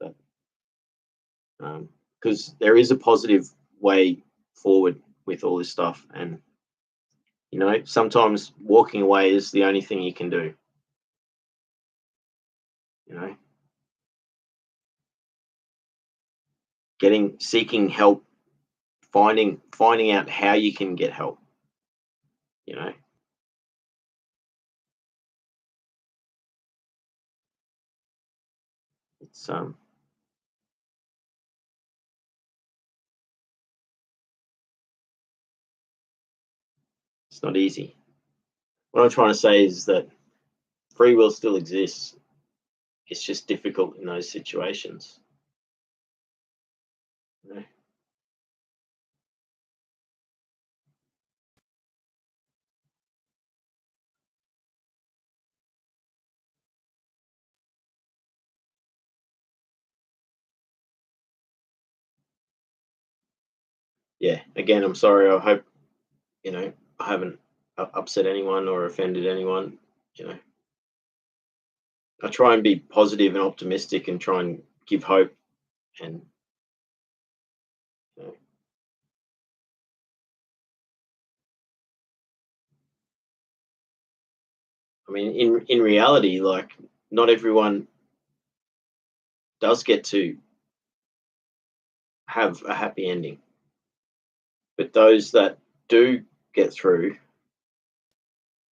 A: because there is a positive way forward with all this stuff, and sometimes walking away is the only thing you can do. Seeking help, finding out how you can get help. It's it's not easy. What I'm trying to say is that free will still exists. It's just difficult in those situations. You know? Yeah. Again, I'm sorry. I hope I haven't upset anyone or offended anyone. I try and be positive and optimistic and try and give hope. And you know, I mean, in reality, like, not everyone does get to have a happy ending, but those that do get through,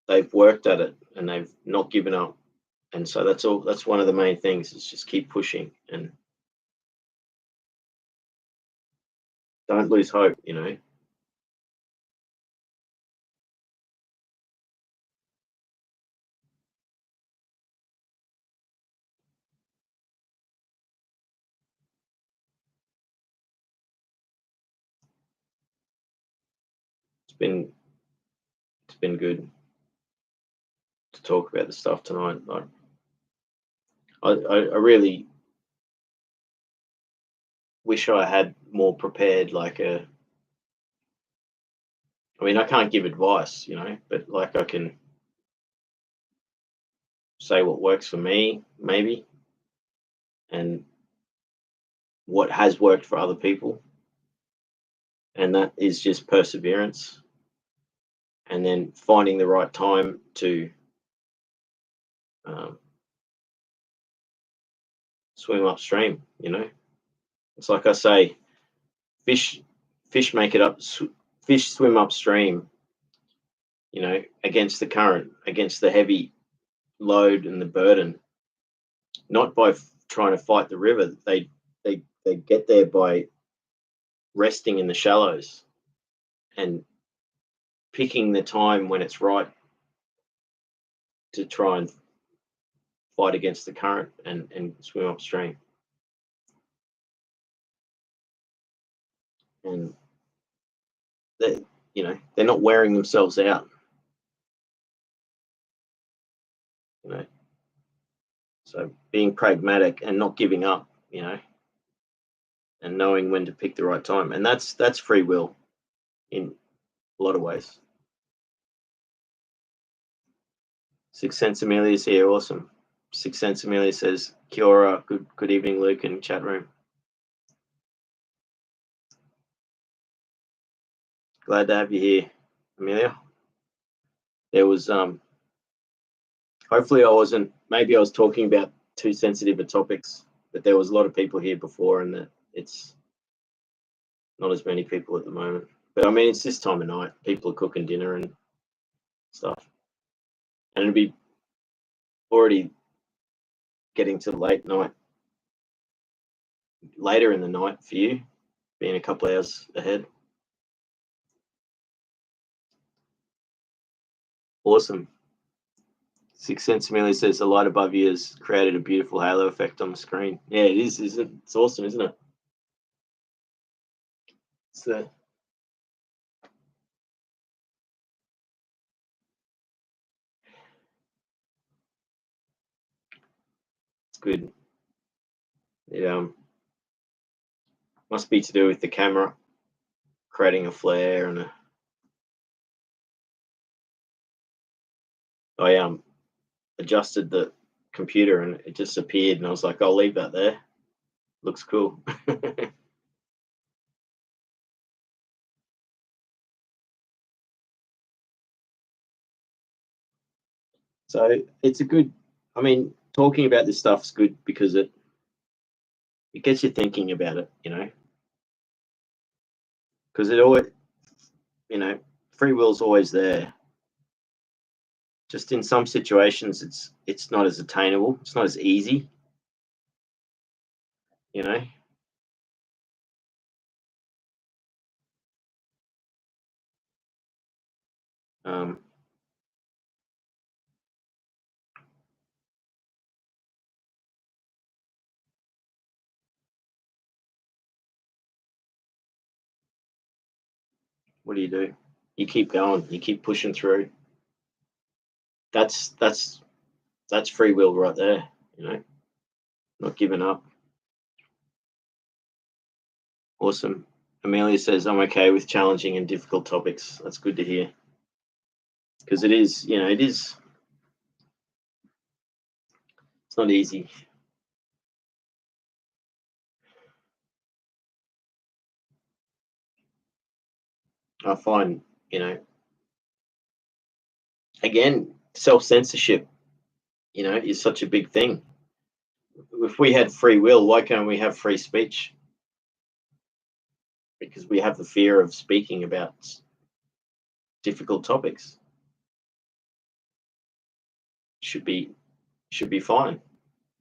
A: they've worked at it and they've not given up. And so that's one of the main things, is just keep pushing. And Don't lose hope, you know. It's been it's been good to talk about the stuff tonight. Like, I really wish I had more prepared, like a. I mean, I can't give advice, you know, but like I can say what works for me, maybe, and what has worked for other people, and that is just perseverance, and then finding the right time to um, swim upstream. You know, it's like I say, fish, fish make it up. Fish swim upstream. You know, against the current, against the heavy load and the burden, not by trying to fight the river. They get there by resting in the shallows and picking the time when it's right to try and fight against the current and swim upstream. And they, you know, they're not wearing themselves out. You know, so being pragmatic and not giving up. You know, and knowing when to pick the right time, and that's free will in a lot of ways. Six Sense Amelia's here, awesome. Six Sense Amelia says, "Kia ora, good evening, Luke, in chat room. Glad to have you here, Amelia." There was hopefully I wasn't, maybe I was talking about too sensitive a topics, but there was a lot of people here before, and that it's not as many people at the moment. But I mean, it's this time of night. People are cooking dinner and stuff, and it'll be already getting to late night, later in the night for you, being a couple hours ahead. Awesome. Six Sense Amelia says the light above you has created a beautiful halo effect on the screen. Yeah, it is, isn't it? It's awesome, isn't it? It's the it's good. It must be to do with the camera creating a flare and I adjusted the computer and it just appeared and I was like, I'll leave that there. Looks cool. So it's a good, I mean, talking about this stuff's good because it gets you thinking about it, you know, because it always, you know, free will's always there. Just in some situations, it's not as attainable. It's not as easy, you know. Um, what do? You keep going. You keep pushing through. That's that's that's free will right there. You know, not giving up. Awesome. Amelia says, I'm okay with challenging and difficult topics. That's good to hear. Because it is, you know, it's not easy. I find, you know, again, self censorship, you know, is such a big thing. If we had free will, why can't we have free speech? Because we have the fear of speaking about difficult topics. Should be fine,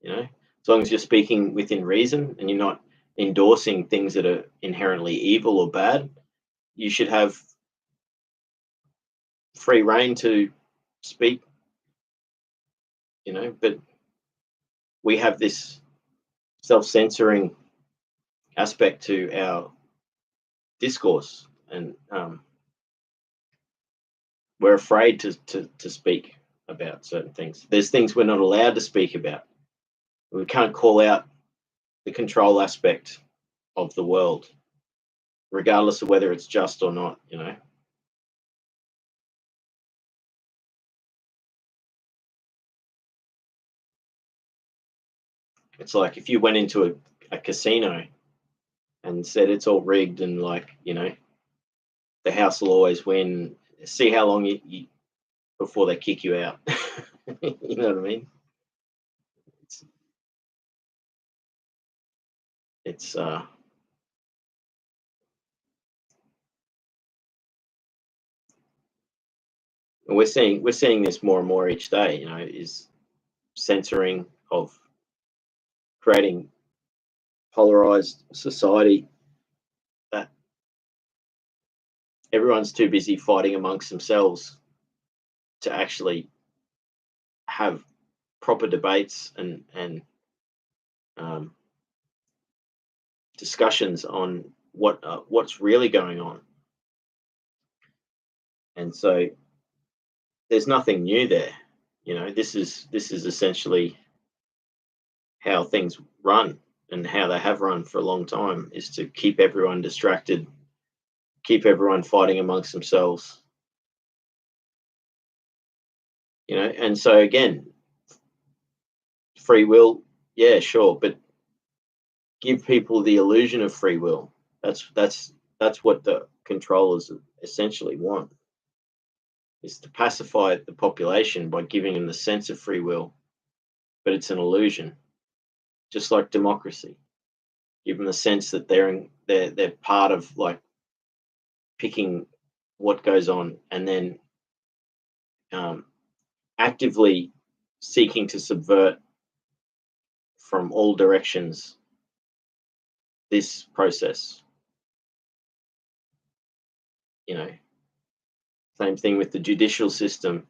A: you know, as long as you're speaking within reason and you're not endorsing things that are inherently evil or bad. You should have free reign to speak, but we have this self-censoring aspect to our discourse, and we're afraid to speak about certain things. There's things we're not allowed to speak about. We can't call out the control aspect of the world, regardless of whether it's just or not. It's like if you went into a casino and said it's all rigged and the house will always win. See how long before they kick you out. You know what I mean? It's and we're seeing this more and more each day. Is censoring of creating polarized society that everyone's too busy fighting amongst themselves to actually have proper debates and discussions on what's really going on. And so there's nothing new there. This is essentially how things run, and how they have run for a long time, is to keep everyone distracted, keep everyone fighting amongst themselves. And so again, free will, yeah, sure, but give people the illusion of free will. That's what the controllers essentially want, is to pacify the population by giving them the sense of free will, but it's an illusion. Just like democracy, give them the sense that they're part of, like, picking what goes on, and then actively seeking to subvert from all directions this process. Same thing with the judicial system.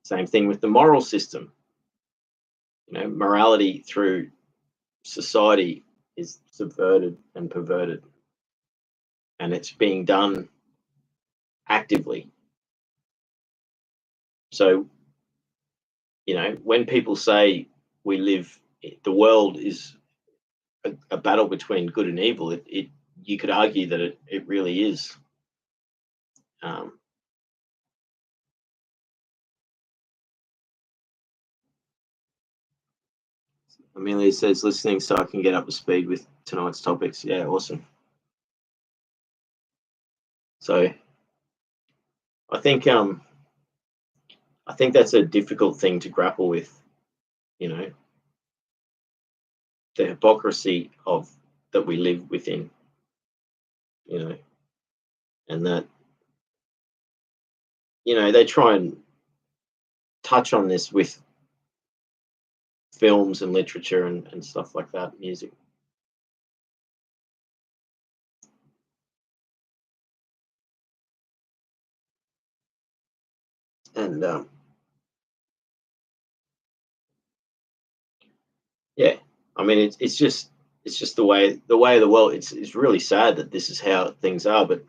A: Same thing with the moral system. Morality through society is subverted and perverted, and it's being done actively. So, when people say the world is a battle between good and evil, you could argue that it really is. Amelia says, listening so I can get up to speed with tonight's topics. Yeah, awesome. So I think that's a difficult thing to grapple with, the hypocrisy that we live within, and that, they try and touch on this with films and literature and stuff like that, music. And yeah, I mean, it's just the way of the world. It's really sad that this is how things are, but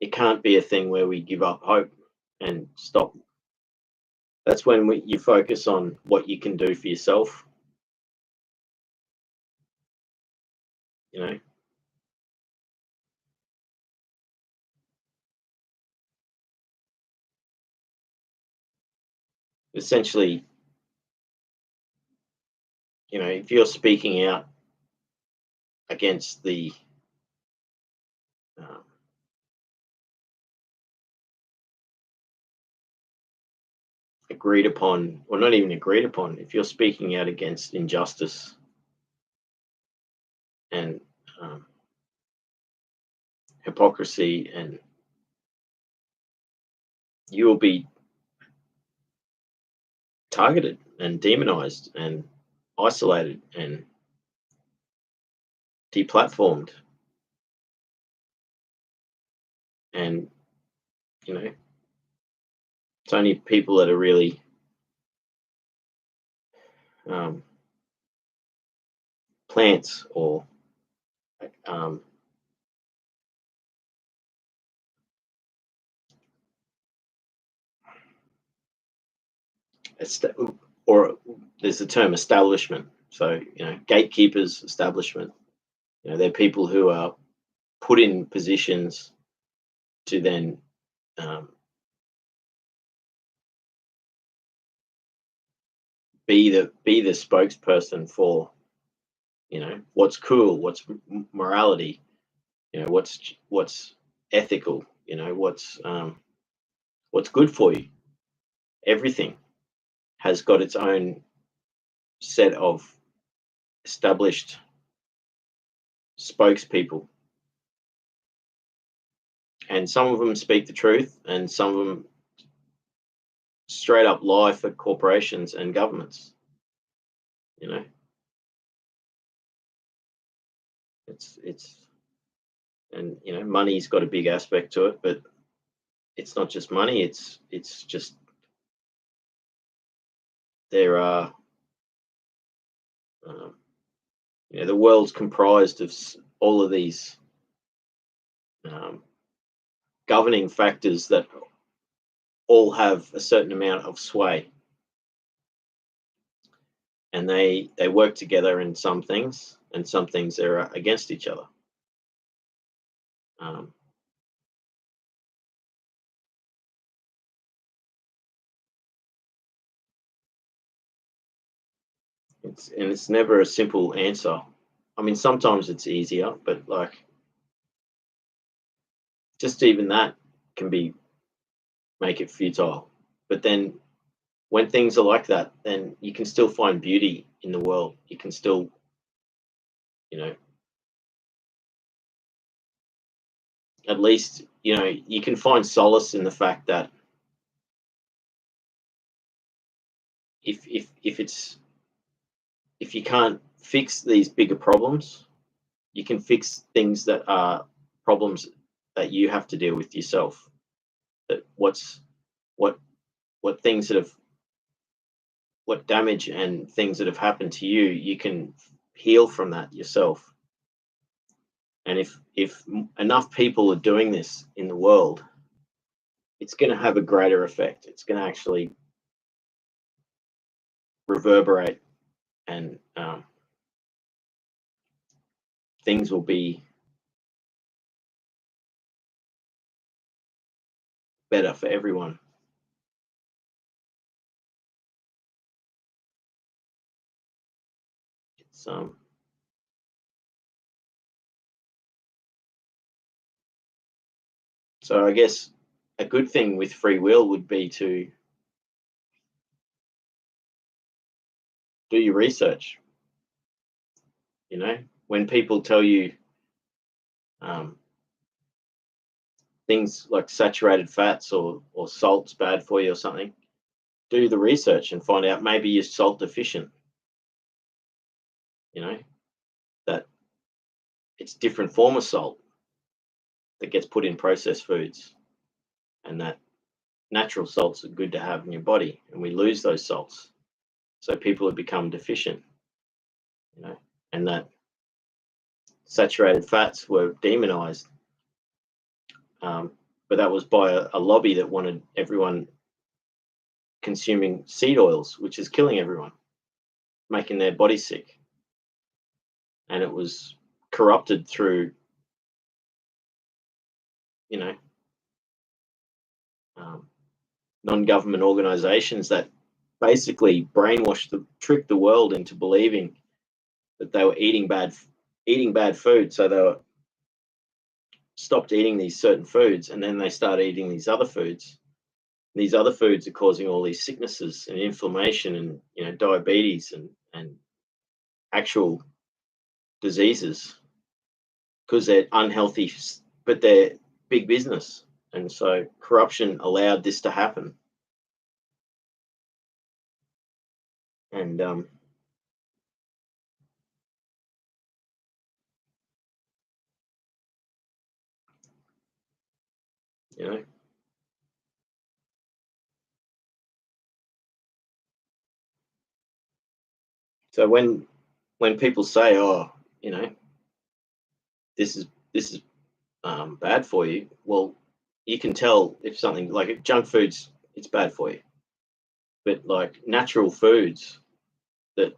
A: it can't be a thing where we give up hope and stop. That's when you focus on what you can do for yourself. Essentially, if you're speaking out against the agreed upon, or not even agreed upon, if you're speaking out against injustice and hypocrisy, and you will be targeted and demonized and isolated and deplatformed. And, you know, it's only people that are really plants or um, or there's the term establishment. So, you know, gatekeepers, establishment. You know, they're people who are put in positions to then be the spokesperson for, you know, what's cool, what's morality, you know, what's ethical, you know, what's good for you. Everything has got its own set of established spokespeople, and some of them speak the truth, and some of them straight up lie for corporations and governments. You know, it's and you know, money's got a big aspect to it, but it's not just money. It's just there are you know, the world's comprised of all of these governing factors that all have a certain amount of sway, and they work together in some things, and some things they're against each other. It's never a simple answer. I mean, sometimes it's easier, but like just even that can be make it futile. But then when things are like that, then you can still find beauty in the world. You can still, you know, at least, you know, you can find solace in the fact that if you can't fix these bigger problems, you can fix things that are problems that you have to deal with yourself. That what what things that have what damage and things that have happened to you, you can heal from that yourself. And if enough people are doing this in the world, it's going to have a greater effect. It's going to actually reverberate, and things will be better for everyone. It's so I guess a good thing with free will would be to do your research. You know, when people tell you things like saturated fats or salt's bad for you or something, do the research and find out maybe you're salt deficient. You know, that it's different form of salt that gets put in processed foods, and that natural salts are good to have in your body, and we lose those salts, so people have become deficient. You know, and that saturated fats were demonized, but that was by a lobby that wanted everyone consuming seed oils, which is killing everyone, making their body sick. And it was corrupted through, you know, non-government organizations that basically tricked the world into believing that they were eating bad food. So they were stopped eating these certain foods, and then they started eating these other foods. These other foods are causing all these sicknesses and inflammation, and, you know, diabetes and actual diseases, because they're unhealthy, but they're big business. And so corruption allowed this to happen. And you know, so when people say, oh, you know, this is bad for you, well, you can tell if something like junk foods, it's bad for you. But like natural foods, that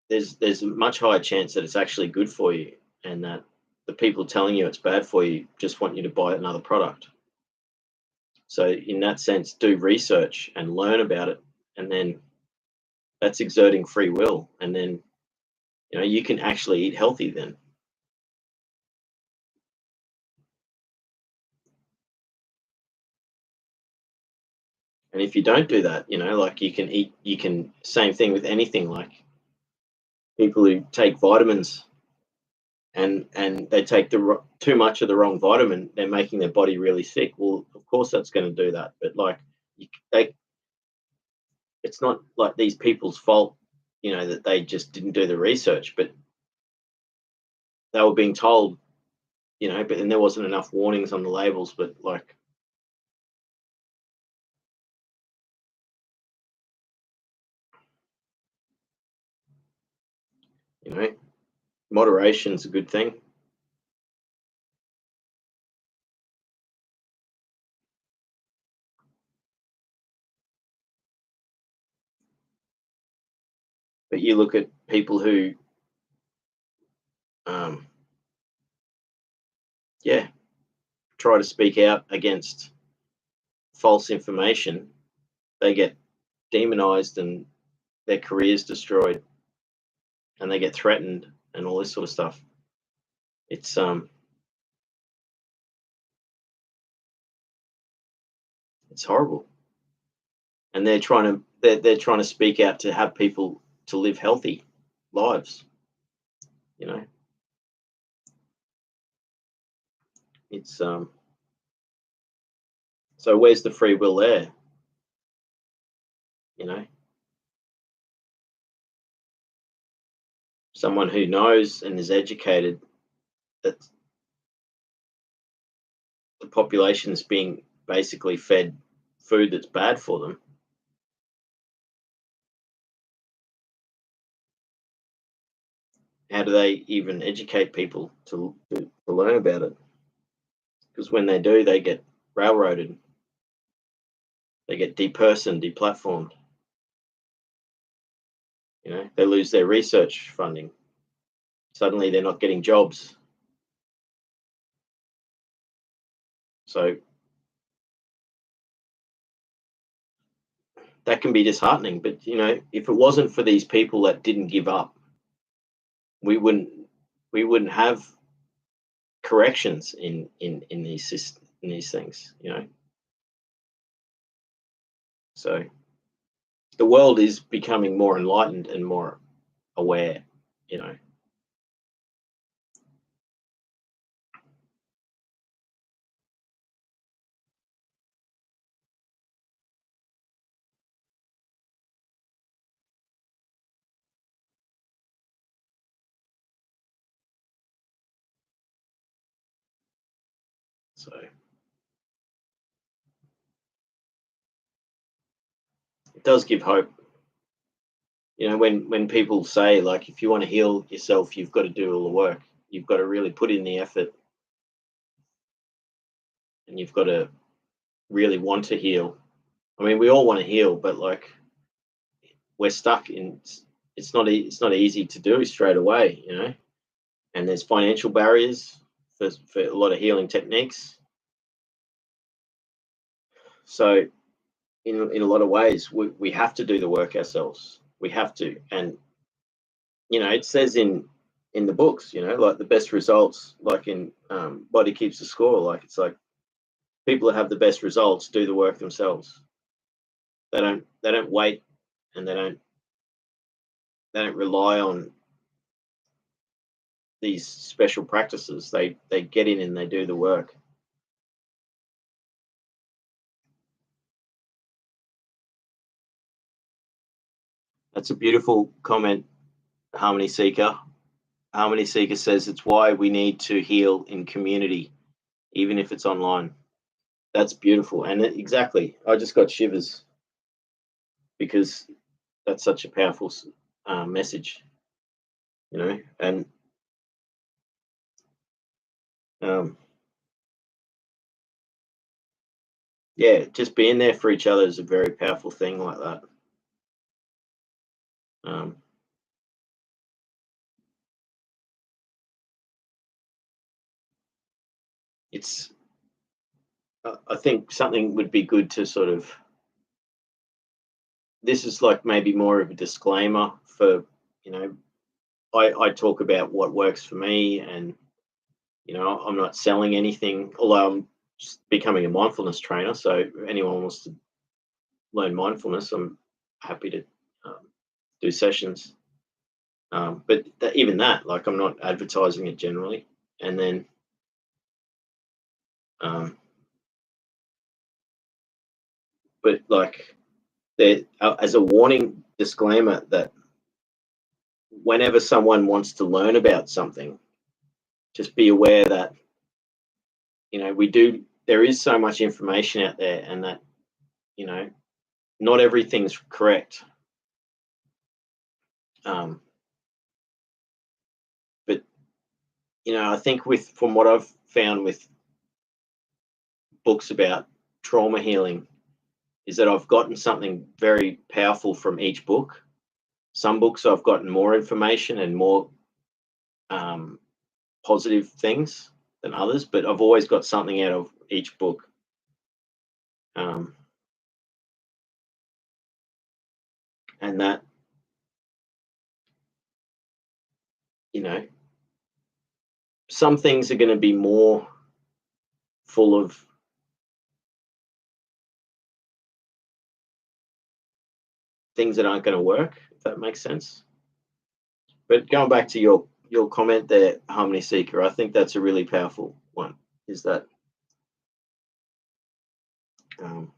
A: there's a much higher chance that it's actually good for you, and that the people telling you it's bad for you just want you to buy another product. So in that sense, do research and learn about it, and then that's exerting free will, and then you can actually eat healthy then. And if you don't do that, like you can same thing with anything, like people who take vitamins and they take too much of the wrong vitamin, they're making their body really sick. Well, of course that's going to do that, but like they, it's not like these people's fault, that they just didn't do the research, but they were being told, but then there wasn't enough warnings on the labels. But like, you know, moderation's a good thing. But you look at people who, um, yeah, try to speak out against false information, they get demonized and their careers destroyed, and they get threatened and all this sort of stuff. It's it's horrible, and they're trying to speak out to have people to live healthy lives. You know, it's so where's the free will there? You know, someone who knows and is educated that the population is being basically fed food that's bad for them. How do they even educate people to learn about it? Because when they do, they get railroaded, they get depersoned, deplatformed. They lose their research funding. Suddenly, they're not getting jobs. So that can be disheartening. But if it wasn't for these people that didn't give up, we wouldn't have corrections in these things. So the world is becoming more enlightened and more aware. You know. So it does give hope. When people say, like, if you want to heal yourself, you've got to do all the work. You've got to really put in the effort, and you've got to really want to heal. I mean, we all want to heal, but like we're stuck in. It's not easy to do straight away, And there's financial barriers for a lot of healing techniques. So in a lot of ways, we have to do the work ourselves. We have to, and it says in the books, like the best results, like in Body Keeps the Score. Like it's like people that have the best results do the work themselves. They don't wait, and they don't rely on these special practices. They get in and they do the work. That's a beautiful comment, Harmony Seeker. Harmony Seeker says it's why we need to heal in community, even if it's online. That's beautiful. And exactly, I just got shivers because that's such a powerful message, and um, yeah, just being there for each other is a very powerful thing like that. Um, it's, I think something would be good to sort of, this is like maybe more of a disclaimer for, I talk about what works for me, and, I'm not selling anything, although I'm just becoming a mindfulness trainer. So if anyone wants to learn mindfulness, I'm happy to um, do sessions. But even that, like, I'm not advertising it generally. And then, um, but like, there, as a warning disclaimer, that whenever someone wants to learn about something, just be aware that, there is so much information out there, and that, you know, not everything's correct. Um, but, I think from what I've found with books about trauma healing, is that I've gotten something very powerful from each book. Some books I've gotten more information and more um, positive things than others, but I've always got something out of each book. Um, and that, you know, some things are going to be more full of things that aren't going to work, if that makes sense. But going back to your comment there, Harmony Seeker, I think that's a really powerful one. Is that, um,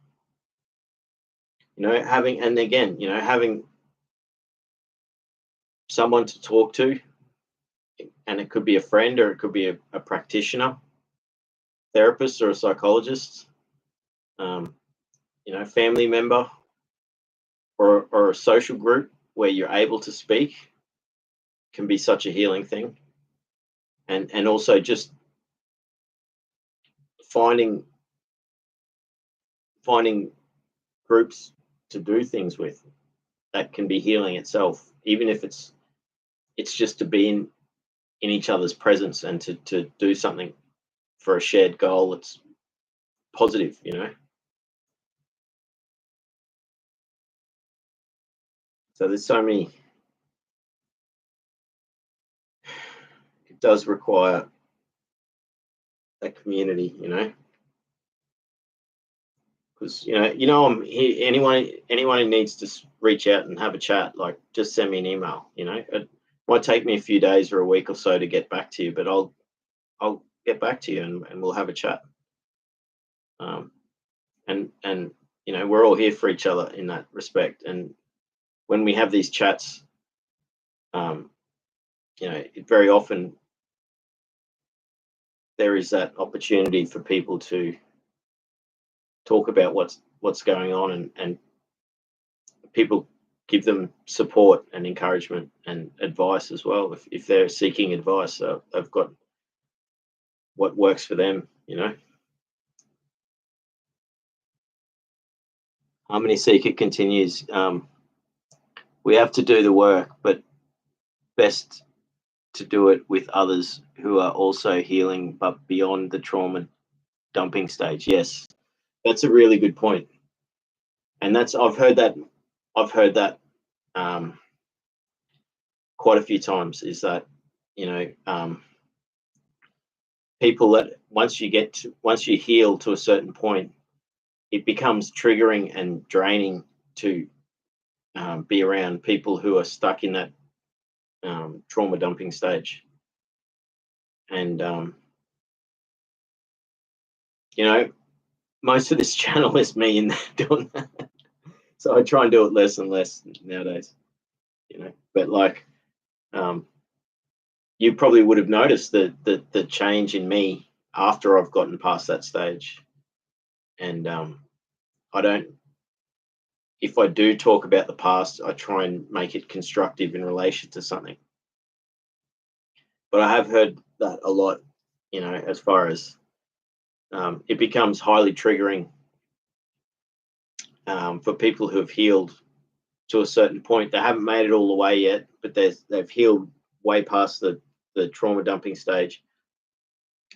A: having, and again, having someone to talk to, and it could be a friend, or it could be a practitioner, therapist, or a psychologist, um, family member, or a social group where you're able to speak, can be such a healing thing. And also just finding groups to do things with, that can be healing itself, even if it's just to be in each other's presence, and to do something for a shared goal that's positive. So there's so many, it does require a community, because I'm here. Anyone who needs to reach out and have a chat, like, just send me an email. It might take me a few days or a week or so to get back to you, but I'll get back to you, and we'll have a chat. um, and we're all here for each other in that respect. And when we have these chats, um, very often there is that opportunity for people to talk about what's going on, and people give them support and encouragement and advice as well, if they're seeking advice. So they've got what works for them. Harmony Seeker continues, we have to do the work, but best to do it with others who are also healing, but beyond the trauma dumping stage. Yes, that's a really good point. And I've heard that um, quite a few times, is that, people that, once you heal to a certain point, it becomes triggering and draining to be around people who are stuck in that trauma dumping stage. And most of this channel is me in doing that, so I try and do it less and less nowadays. But like, you probably would have noticed the change in me after I've gotten past that stage. And I don't, if I do talk about the past, I try and make it constructive in relation to something. But I have heard that a lot, as far as it becomes highly triggering for people who have healed to a certain point. They haven't made it all the way yet, but they've healed way past the trauma dumping stage,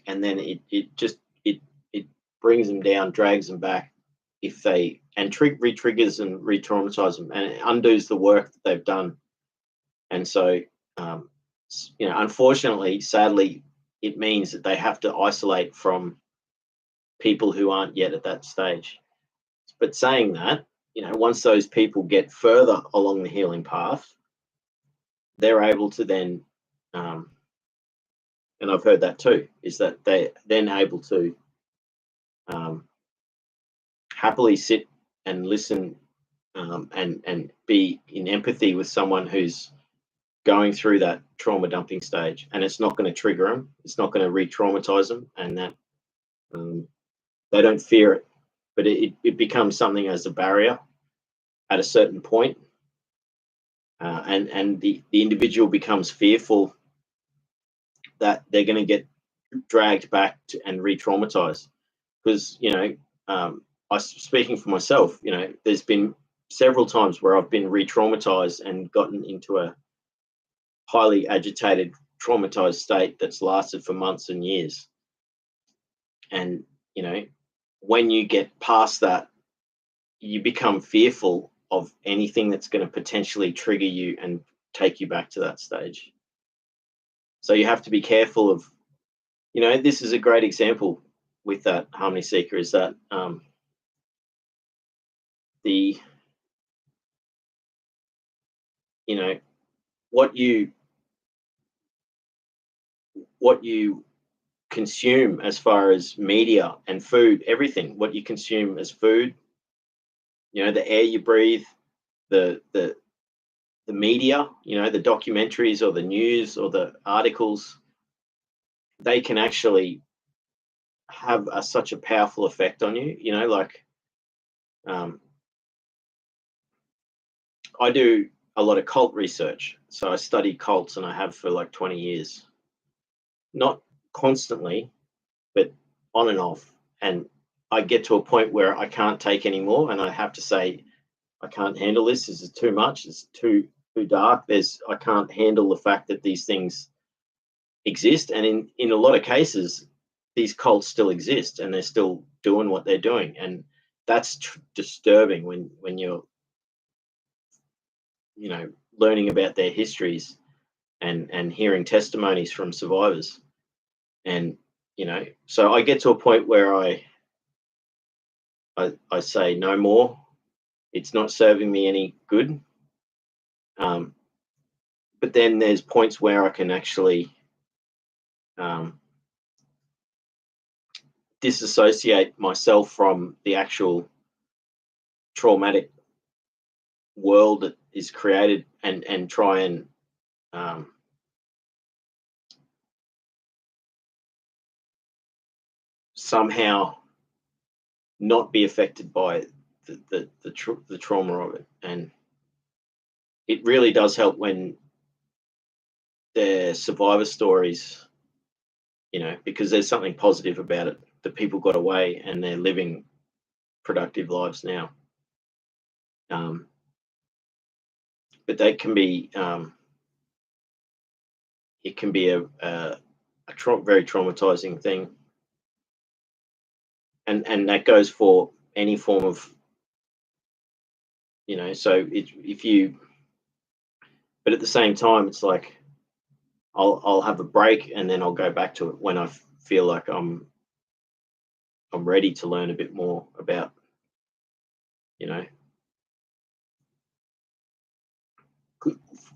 A: and then it brings them down, drags them back, if they re-triggers and re-traumatize them, and it undoes the work that they've done. And so, unfortunately, sadly, it means that they have to isolate from people who aren't yet at that stage. But saying that, once those people get further along the healing path, they're able to then, and I've heard that too, is that they're then able to happily sit and listen, and be in empathy with someone who's going through that trauma dumping stage, and it's not going to trigger them, it's not going to re-traumatize them, and that they don't fear it, but it becomes something as a barrier at a certain point, and the individual becomes fearful that they're going to get dragged back and re-traumatized. Because speaking for myself, there's been several times where I've been re-traumatized and gotten into a highly agitated, traumatized state that's lasted for months and years. And when you get past that, you become fearful of anything that's going to potentially trigger you and take you back to that stage. So you have to be careful of, this is a great example with that harmony seeker, is that what you consume as far as media and food, everything, what you consume as food, the air you breathe, the media, the documentaries or the news or the articles, they can actually have such a powerful effect on you. I do a lot of cult research, so I study cults, and I have for like 20 years. Not constantly, but on and off. And I get to a point where I can't take any more, and I have to say, I can't handle this. This is too much. It's too dark. I can't handle the fact that these things exist, and in a lot of cases, these cults still exist, and they're still doing what they're doing, and that's disturbing when you're learning about their histories and hearing testimonies from survivors. And so I get to a point where I say no more. It's not serving me any good. But then there's points where I can actually disassociate myself from the actual traumatic world that is created, and try and somehow not be affected by the trauma of it. And it really does help when they're survivor stories, because there's something positive about it, that people got away and they're living productive lives now. But that can be, it can be a very traumatizing thing. And that goes for any form of, so but at the same time, it's like, I'll have a break, and then I'll go back to it when I feel like I'm ready to learn a bit more about,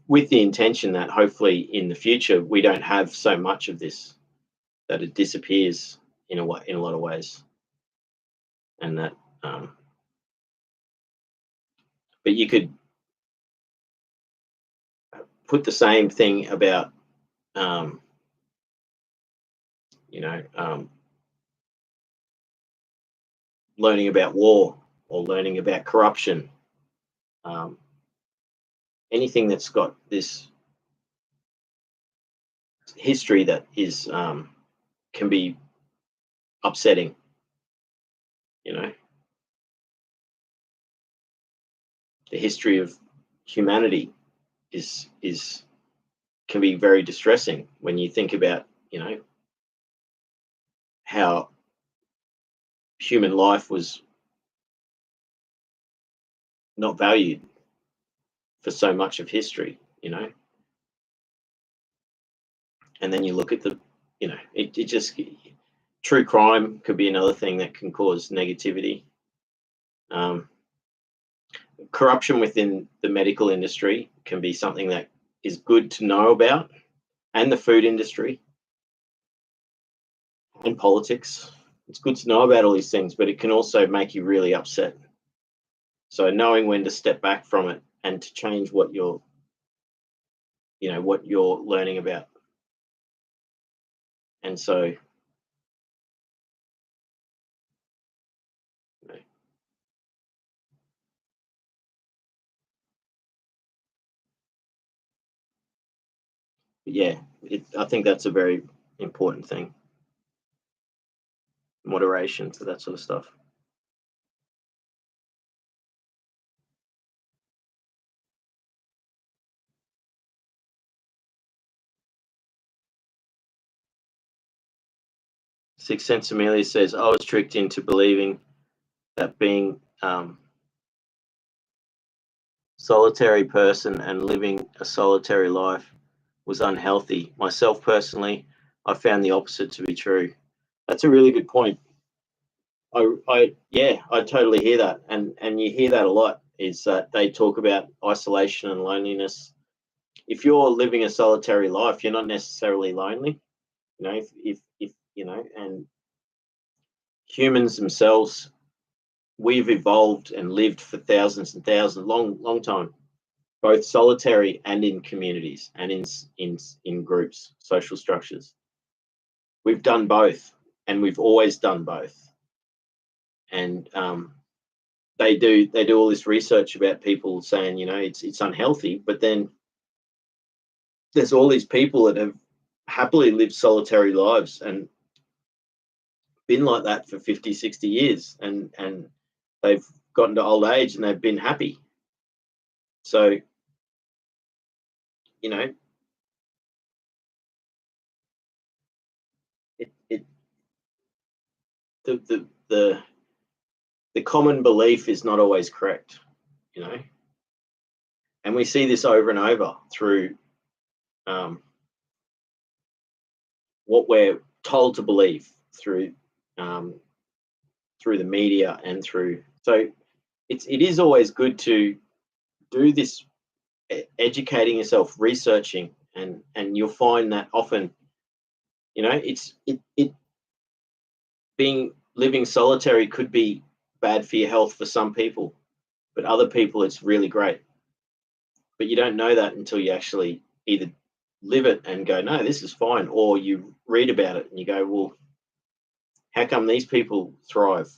A: with the intention that hopefully in the future we don't have so much of this, that it disappears in a lot of ways, and that. But you could, put the same thing about you know, learning about war or learning about corruption, um, anything that's got this history that is can be upsetting. You know, the history of humanity is can be very distressing when you think about, you know, how human life was not valued for so much of history, you know. And then you look at the, you know, it just, true crime could be another thing that can cause negativity. Um, corruption within the medical industry can be something that is good to know about, and the food industry and politics. It's good to know about all these things, but it can also make you really upset. So knowing when to step back from it and to change what you're, you know, what you're learning about. And so, you know, yeah, I think that's a very important thing. Moderation to that sort of stuff. Sixth Sense Amelia says, I was tricked into believing that being solitary person and living a solitary life was unhealthy. Myself personally, I found the opposite to be true. That's a really good point. Yeah, I totally hear that, and you hear that a lot. Is that they talk about isolation and loneliness. If you're living a solitary life, you're not necessarily lonely. You know, if you know, and humans themselves, we've evolved and lived for thousands and thousands, long time, both solitary and in communities and in groups, social structures. We've done both, and we've always done both. And they do all this research about people saying, you know, it's unhealthy, but then there's all these people that have happily lived solitary lives and been like that for 50, 60 years, and they've gotten to old age and they've been happy. So, you know, it the common belief is not always correct, you know, and we see this over and over through um, what we're told to believe um, through the media and through. So it is always good to do this, educating yourself, researching, and you'll find that often, you know, it being living solitary could be bad for your health for some people, but other people it's really great. But you don't know that until you actually either live it and go, no, this is fine, or you read about it and you go, well, how come these people thrive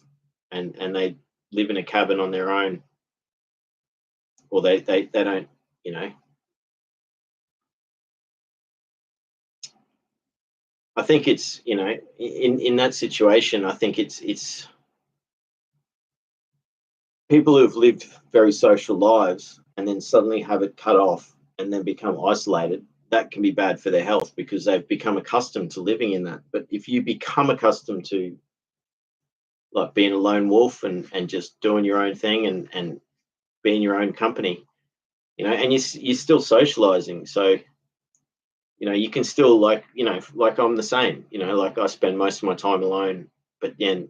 A: and they live in a cabin on their own, or they don't, you know. I think it's, you know, in that situation, I think it's people who've lived very social lives and then suddenly have it cut off and then become isolated. That can be bad for their health because they've become accustomed to living in that. But if you become accustomed to like being a lone wolf and just doing your own thing and being your own company, you know, and you're still socializing, so you know you can still, like, you know, like I'm the same, you know, like I spend most of my time alone, but then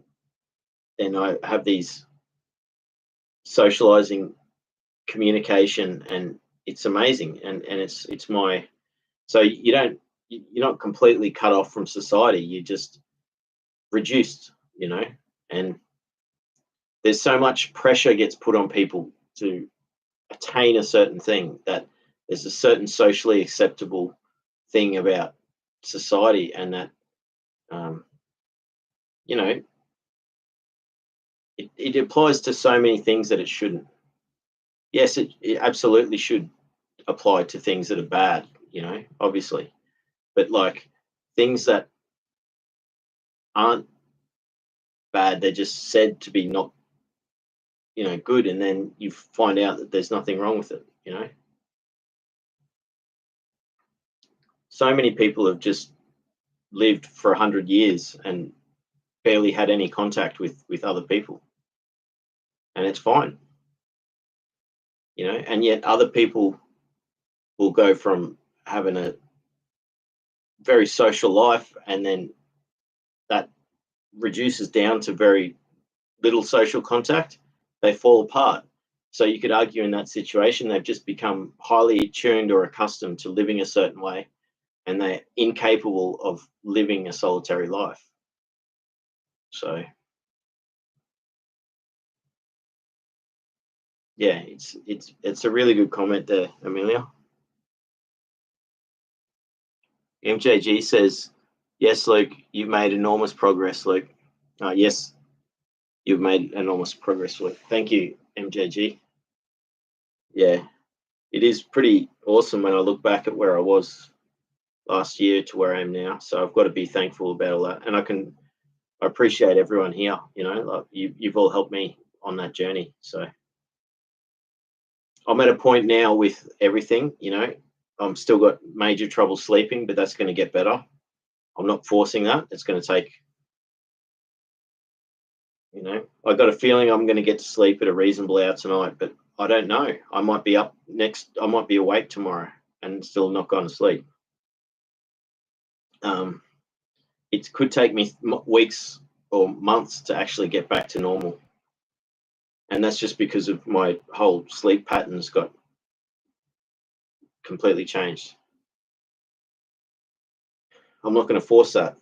A: I have these socializing communication, and it's amazing, and it's my, so you don't, you're not completely cut off from society, you're just reduced, you know. And there's so much pressure gets put on people to attain a certain thing that there's a certain socially acceptable thing about society, and that you know, it applies to so many things that it shouldn't. Yes, it absolutely should apply to things that are bad, obviously, but like things that aren't bad, they're just said to be not, good, and then you find out that there's nothing wrong with it. So many people have just lived for 100 years and barely had any contact with other people, and it's fine, and yet other people will go from having a very social life, and then that reduces down to very little social contact. They fall apart. So you could argue in that situation they've just become highly tuned or accustomed to living a certain way, and they're incapable of living a solitary life. So yeah, it's a really good comment there, Amelia. MJG says, yes, Luke, you've made enormous progress, Luke. Yes, you've made enormous progress, Luke. Thank you, MJG. Yeah, it is pretty awesome when I look back at where I was last year to where I am now. So I've got to be thankful about all that. And I appreciate everyone here, like you've all helped me on that journey. So I'm at a point now with everything, I'm still got major trouble sleeping, but that's going to get better. I'm not forcing that. It's going to take, I got a feeling I'm going to get to sleep at a reasonable hour tonight, but I don't know. I might be I might be awake tomorrow and still not going to sleep. It could take me weeks or months to actually get back to normal. And that's just because of my whole sleep patterns got completely changed. I'm not going to force that.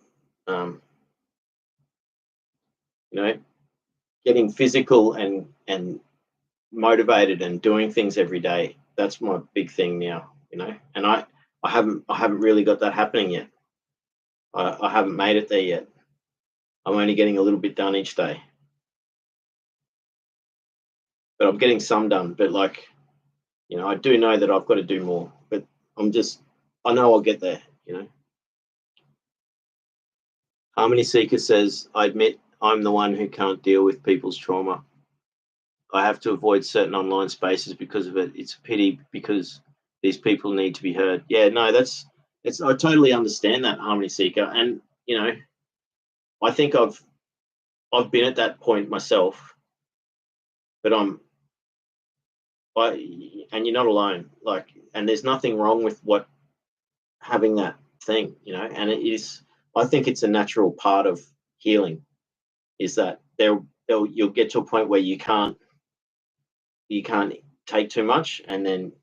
A: Getting physical and motivated and doing things every day, that's my big thing now, and I haven't really got that happening yet. I haven't made it there yet. I'm only getting a little bit done each day, but I'm getting some done. But I do know that I've got to do more, but I know I'll get there. Harmony Seeker says, I admit I'm the one who can't deal with people's trauma. I have to avoid certain online spaces because of it. It's a pity because these people need to be heard. Yeah, no, I totally understand that, Harmony Seeker. And, I think I've been at that point myself, but and you're not alone. And there's nothing wrong with having that thing, and it is, I think it's a natural part of healing, is that you'll get to a point where you can't take too much, and then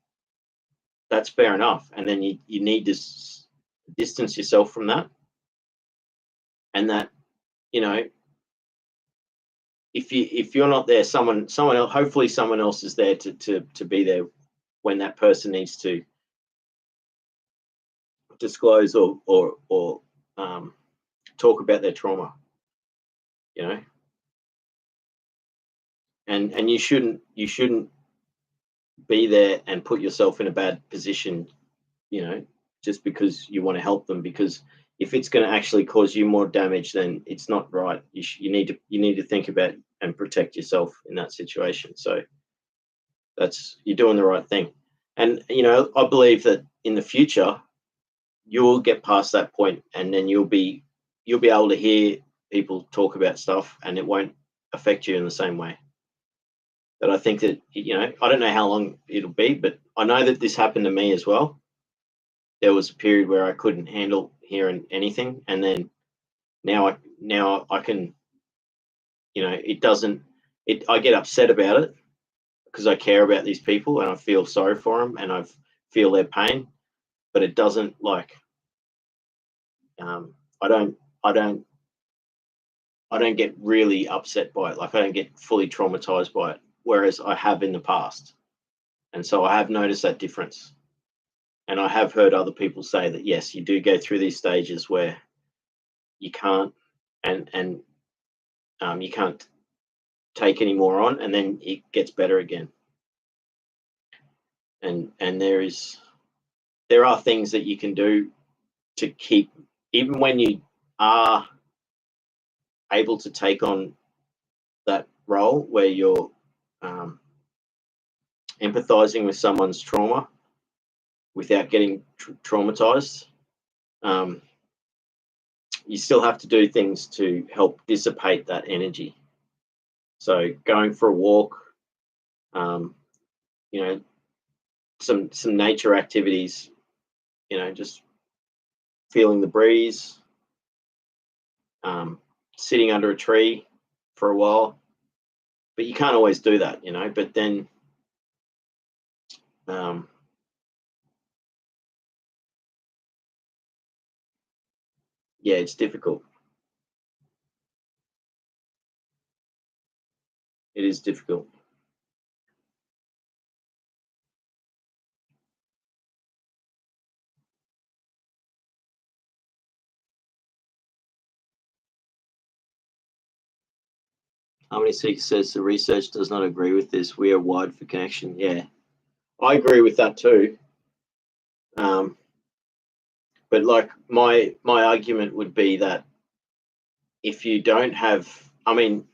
A: that's fair enough, and then you need to distance yourself from that, and that if you're not there, someone else, hopefully someone else is there to be there when that person needs to disclose or talk about their trauma, and you shouldn't be there and put yourself in a bad position, just because you want to help them, because if it's going to actually cause you more damage, then it's not right. You need to think about and protect yourself in that situation. So you're doing the right thing. And I believe that in the future you'll get past that point, and then you'll be able to hear people talk about stuff, and it won't affect you in the same way. But I think that, I don't know how long it'll be, but I know that this happened to me as well. There was a period where I couldn't handle hearing anything, and then now I can, I get upset about it because I care about these people and I feel sorry for them and I feel their pain, but it doesn't I don't get really upset by it. I don't get fully traumatized by it, whereas I have in the past. And so I have noticed that difference. And I have heard other people say that yes, you do go through these stages where you can't, and you can't take any more on, and then it gets better again. And there are things that you can do to keep, even when you are able to take on that role where you're empathizing with someone's trauma without getting traumatized. You still have to do things to help dissipate that energy. So going for a walk, you know, some nature activities, just feeling the breeze, sitting under a tree for a while. But you can't always do that, but then yeah, it's difficult. It is difficult. Harmony Seeker says the research does not agree with this. We are wired for connection. Yeah, I agree with that too. But like my argument would be that if you don't have, I mean,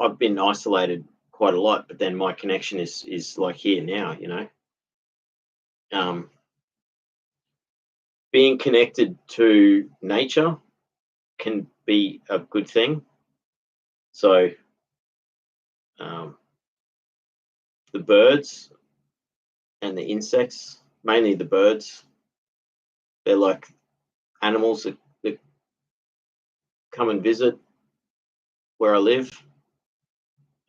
A: I've been isolated quite a lot, but then my connection is like here now, being connected to nature can be a good thing. So the birds and the insects, mainly the birds, they're like animals that come and visit where I live.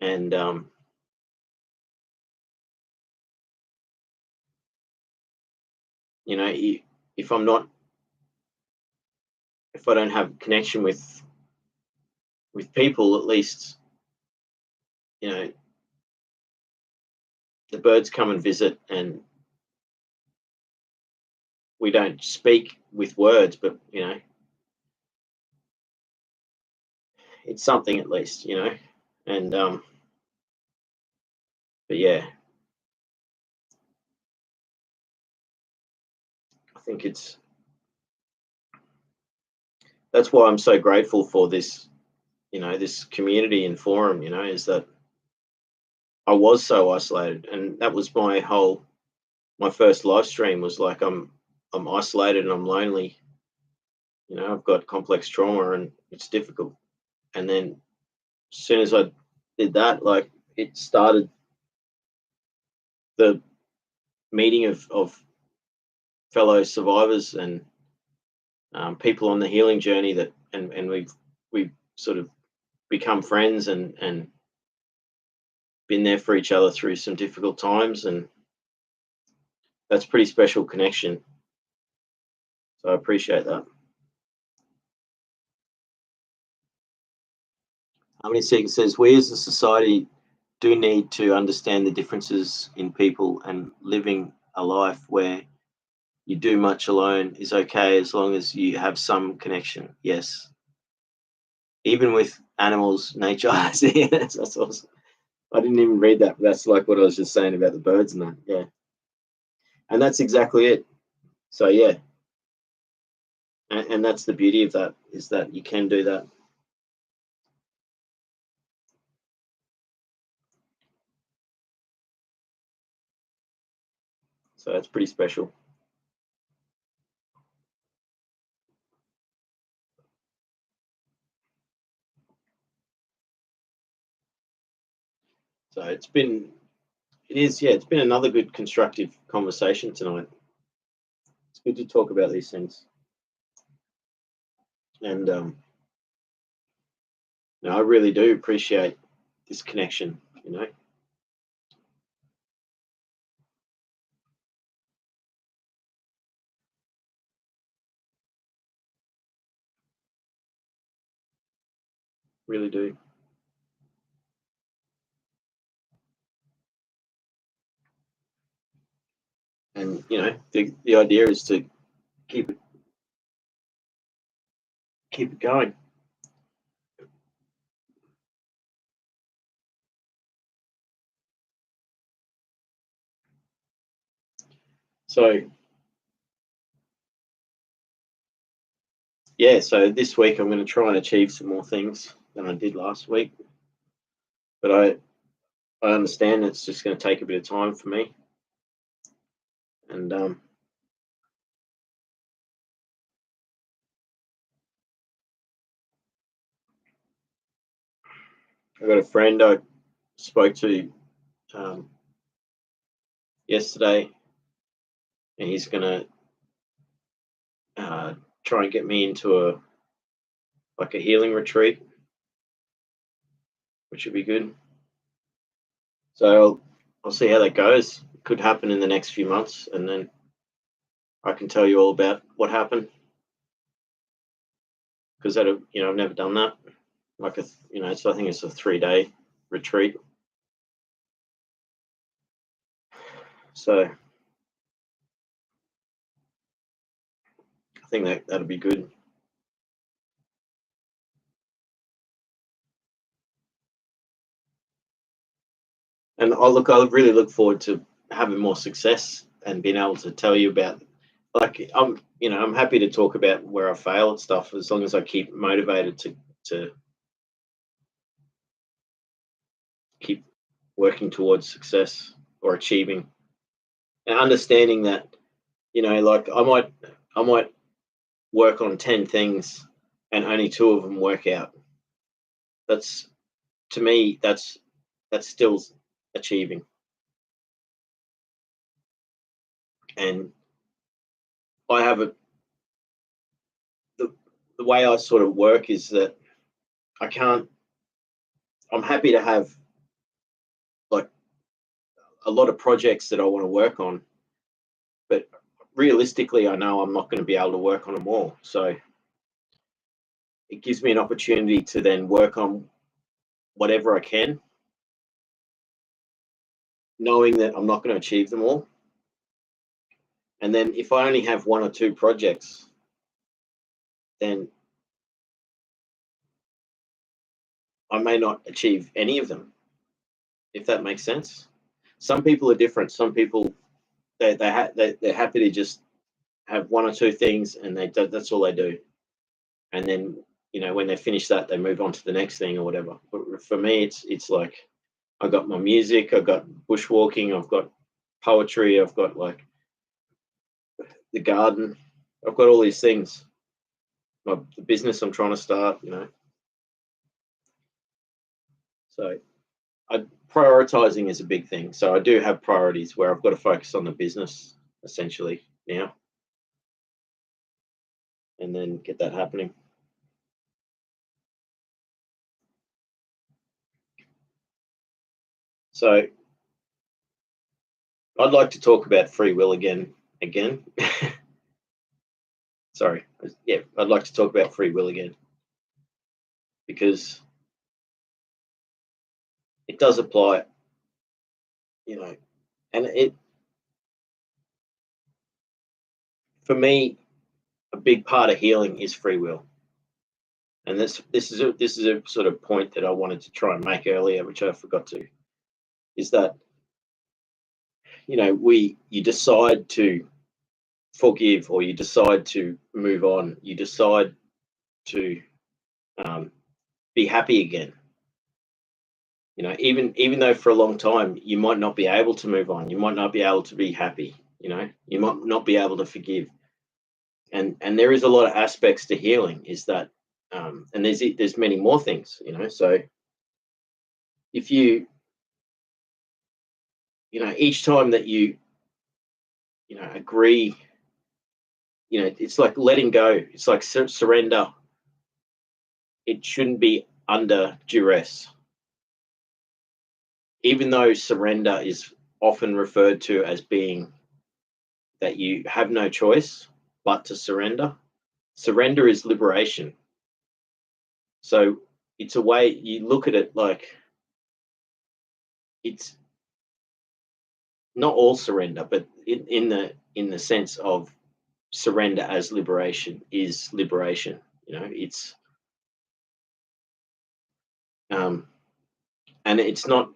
A: And if I don't have connection with people, at least the birds come and visit, and we don't speak with words, but it's something at least, and but yeah, I think that's why I'm so grateful for this, this community and forum, is that I was so isolated, and that was my first live stream was like I'm isolated and I'm lonely. I've got complex trauma and it's difficult. And then as soon as I did that, like it started the meeting of fellow survivors and people on the healing journey and we've sort of become friends and been there for each other through some difficult times, and that's pretty special connection. So I appreciate that. Harmony Seeker says, we as a society do need to understand the differences in people, and living a life where you do much alone is okay as long as you have some connection. Yes. Even with animals, nature. That's awesome. I didn't even read that, but that's like what I was just saying about the birds and that. Yeah. And that's exactly it. So yeah. And that's the beauty of that, is that you can do that. So that's pretty special. So it's been another good constructive conversation tonight. It's good to talk about these things. And I really do appreciate this connection, Really do. And the idea is to keep it going. So yeah, so this week I'm going to try and achieve some more things than I did last week. But I understand it's just going to take a bit of time for me. And I got a friend I spoke to yesterday, and he's going to try and get me into a healing retreat, which would be good. So I'll see how that goes. It could happen in the next few months, and then I can tell you all about what happened, because I've never done that. So I think it's a 3-day retreat. So I think that'll be good. And I really look forward to having more success and being able to tell you about, I'm happy to talk about where I fail and stuff, as long as I keep motivated to keep working towards success or achieving, and understanding that, I might work on 10 things and only 2 of them work out. That's, to me, that's still achieving. And I have the way I sort of work is that I'm happy to have like a lot of projects that I want to work on, but realistically I know I'm not going to be able to work on them all. So it gives me an opportunity to then work on whatever I can, knowing that I'm not going to achieve them all. And then if I only have 1 or 2 projects, then I may not achieve any of them, if that makes sense. Some people are different. Some people, they're happy to just have 1 or 2 things, and that's all they do. And then when they finish that, they move on to the next thing or whatever. But for me, it's like I got my music, I've got bushwalking, I've got poetry, I've got like the garden, I've got all these things. The business I'm trying to start, So prioritizing is a big thing. So I do have priorities where I've got to focus on the business essentially now, and then get that happening. So I'd like to talk about free will again. Sorry. Yeah, I'd like to talk about free will again, because it does apply, and it, for me, a big part of healing is free will. And this is a sort of point that I wanted to try and make earlier, which I forgot to, is that you decide to forgive, or you decide to move on, you decide to be happy again. Even though for a long time you might not be able to move on, you might not be able to be happy, you might not be able to forgive, and there is a lot of aspects to healing. Is that and there's many more things, So if each time that you agree, it's like letting go. It's like surrender. It shouldn't be under duress. Even though surrender is often referred to as being that you have no choice but to surrender, surrender is liberation. So it's a way you look at it, like it's not all surrender, but in the sense of surrender as liberation is liberation. It's and it's not.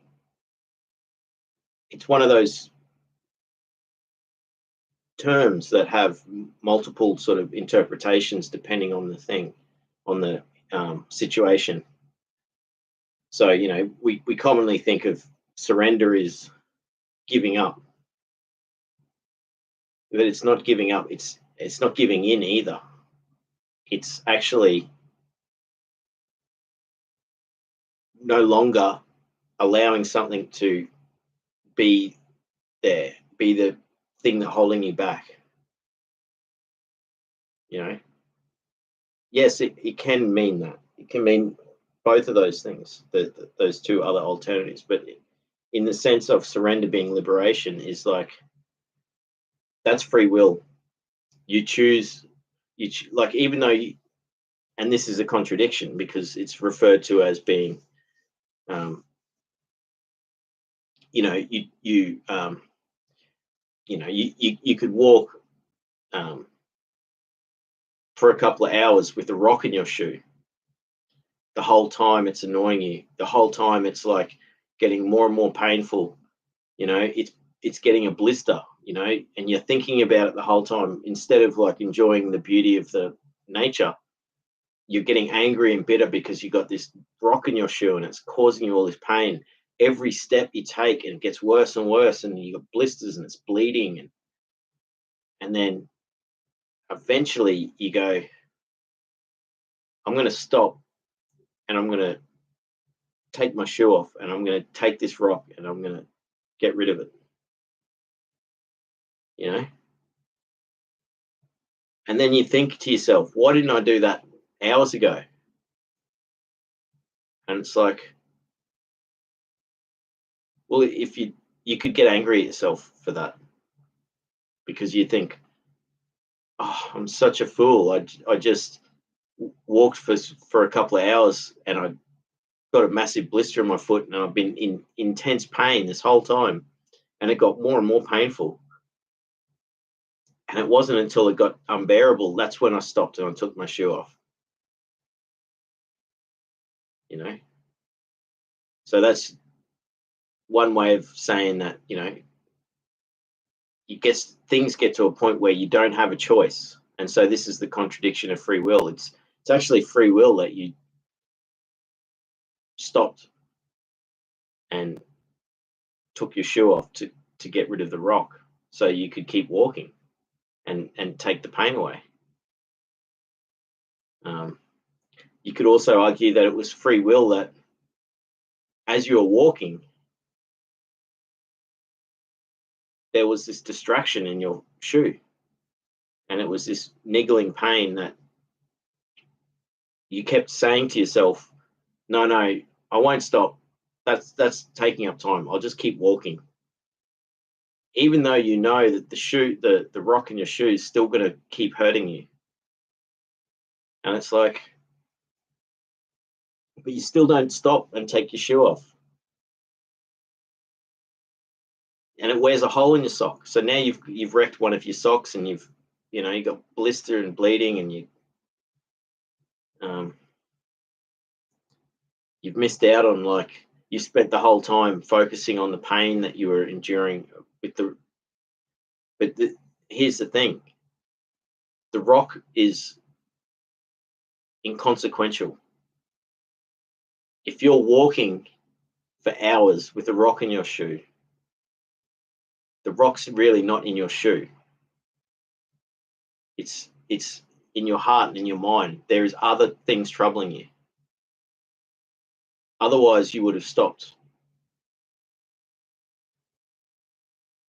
A: It's one of those terms that have multiple sort of interpretations depending on the thing, on the situation. So we commonly think of surrender is giving up, but it's not giving up. It's not giving in either. It's actually no longer allowing something to be there, be the thing that holding you back. Yes, it can mean that. It can mean both of those things, those two other alternatives. But in the sense of surrender being liberation, is like that's free will. You choose, like, even though and this is a contradiction because it's referred to as being, you could walk for a couple of hours with a rock in your shoe. The whole time it's annoying you. The whole time it's like getting more and more painful. It's getting a blister. And you're thinking about it the whole time instead of like enjoying the beauty of the nature. You're getting angry and bitter because you got this rock in your shoe and it's causing you all this pain. Every step you take, and it gets worse and worse, and you got blisters and it's bleeding, and then eventually you go, I'm going to stop, and I'm going to take my shoe off, and I'm going to take this rock, and I'm going to get rid of it. And then you think to yourself, why didn't I do that hours ago? And it's like, well, if you could get angry at yourself for that, because you think, oh, I'm such a fool. I just walked for a couple of hours and I got a massive blister in my foot, and I've been in intense pain this whole time, and it got more and more painful. And it wasn't until it got unbearable, that's when I stopped and I took my shoe off. So that's one way of saying that, things get to a point where you don't have a choice. And so this is the contradiction of free will. It's actually free will that you stopped and took your shoe off to get rid of the rock so you could keep walking and take the pain away. You could also argue that it was free will that as you were walking, there was this distraction in your shoe, and it was this niggling pain that you kept saying to yourself, no, I won't stop. That's taking up time. I'll just keep walking. Even though you know that the rock in your shoe is still going to keep hurting you. And it's like, but you still don't stop and take your shoe off. And it wears a hole in your sock. So now you've wrecked one of your socks, and you've got blister and bleeding, and you've missed out on, like, you spent the whole time focusing on the pain that you were enduring here's the thing. The rock is inconsequential. If you're walking for hours with a rock in your shoe, the rock's really not in your shoe. It's in your heart and in your mind. There is other things troubling you. Otherwise, you would have stopped.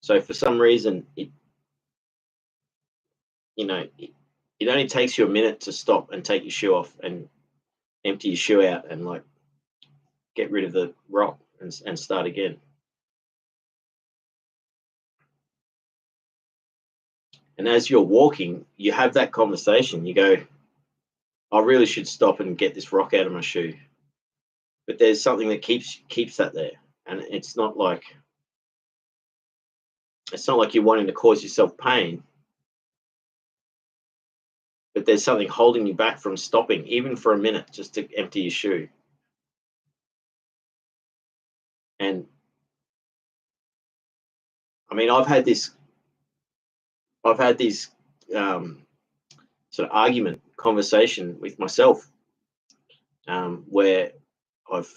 A: So for some reason, it only takes you a minute to stop and take your shoe off and empty your shoe out and, like, get rid of the rock and start again. And as you're walking, you have that conversation. You go, I really should stop and get this rock out of my shoe. But there's something that keeps that there. And it's not like, It's not like you're wanting to cause yourself pain, but there's something holding you back from stopping, even for a minute, just to empty your shoe. And I mean, I've had this sort of argument, conversation with myself, where I've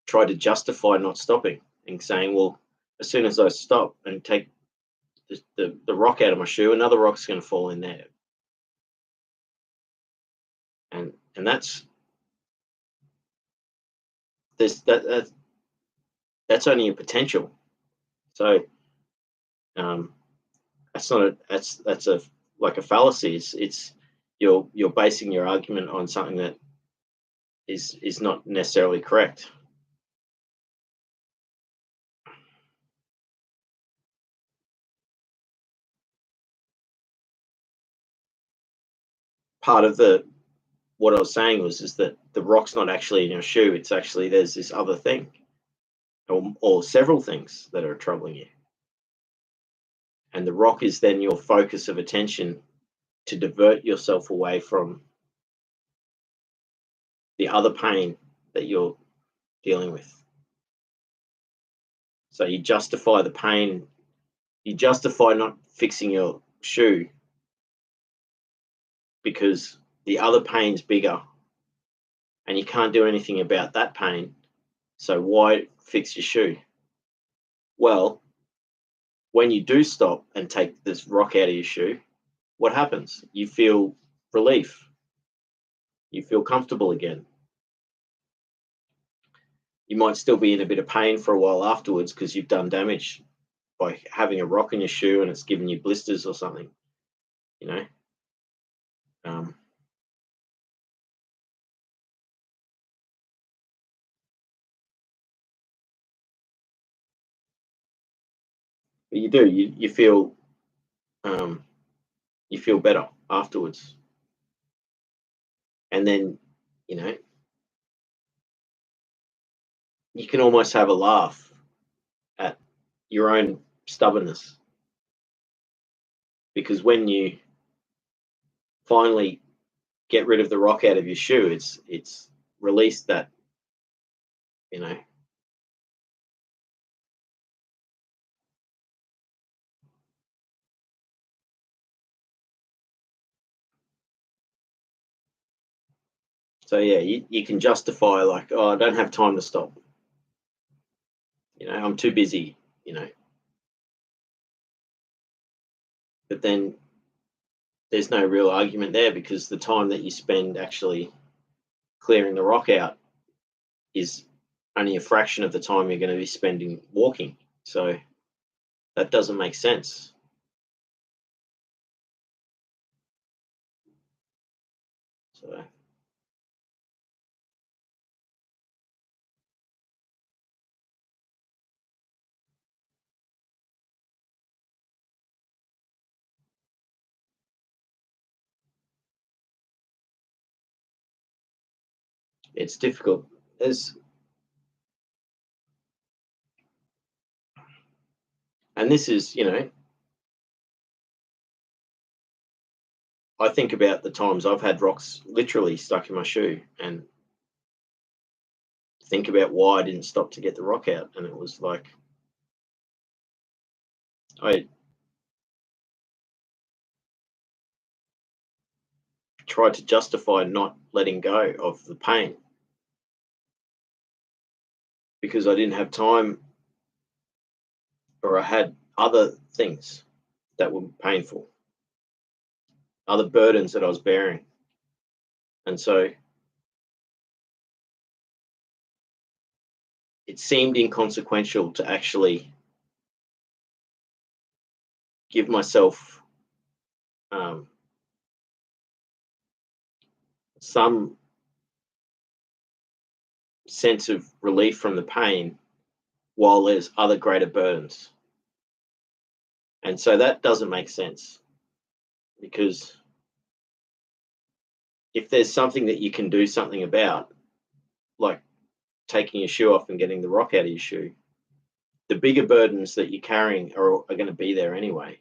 A: tried to justify not stopping and saying, well, as soon as I stop and take the rock out of my shoe, another rock's going to fall in there. And that's that's only a potential. So that's not a that's a like a fallacy. It's you're basing your argument on something that is not necessarily correct. Part of what I was saying is that the rock's not actually in your shoe. It's actually there's this other thing, or several things that are troubling you, and the rock is then your focus of attention to divert yourself away from the other pain that you're dealing with. So you justify the pain, you justify not fixing your shoe because the other pain's bigger and you can't do anything about that pain. So why fix your shoe? Well, when you do stop and take this rock out of your shoe, what happens? You feel relief. You feel comfortable again. You might still be in a bit of pain for a while afterwards because you've done damage by having a rock in your shoe and it's given you blisters or something, you know. But you do. You feel better afterwards, and then you know you can almost have a laugh at your own stubbornness because when you finally get rid of the rock out of your shoe, it's released that you know so yeah, you can justify like, oh, I don't have time to stop, I'm too busy, but then there's no real argument there because the time that you spend actually clearing the rock out is only a fraction of the time you're going to be spending walking. So that doesn't make sense. So it's difficult. And this is, I think about the times I've had rocks literally stuck in my shoe and think about why I didn't stop to get the rock out. And it was like, I tried to justify not letting go of the pain because I didn't have time or I had other things that were painful, other burdens that I was bearing. And so it seemed inconsequential to actually give myself some sense of relief from the pain while there's other greater burdens. And so that doesn't make sense because if there's something that you can do something about, like taking your shoe off and getting the rock out of your shoe, the bigger burdens that you're carrying are going to be there anyway.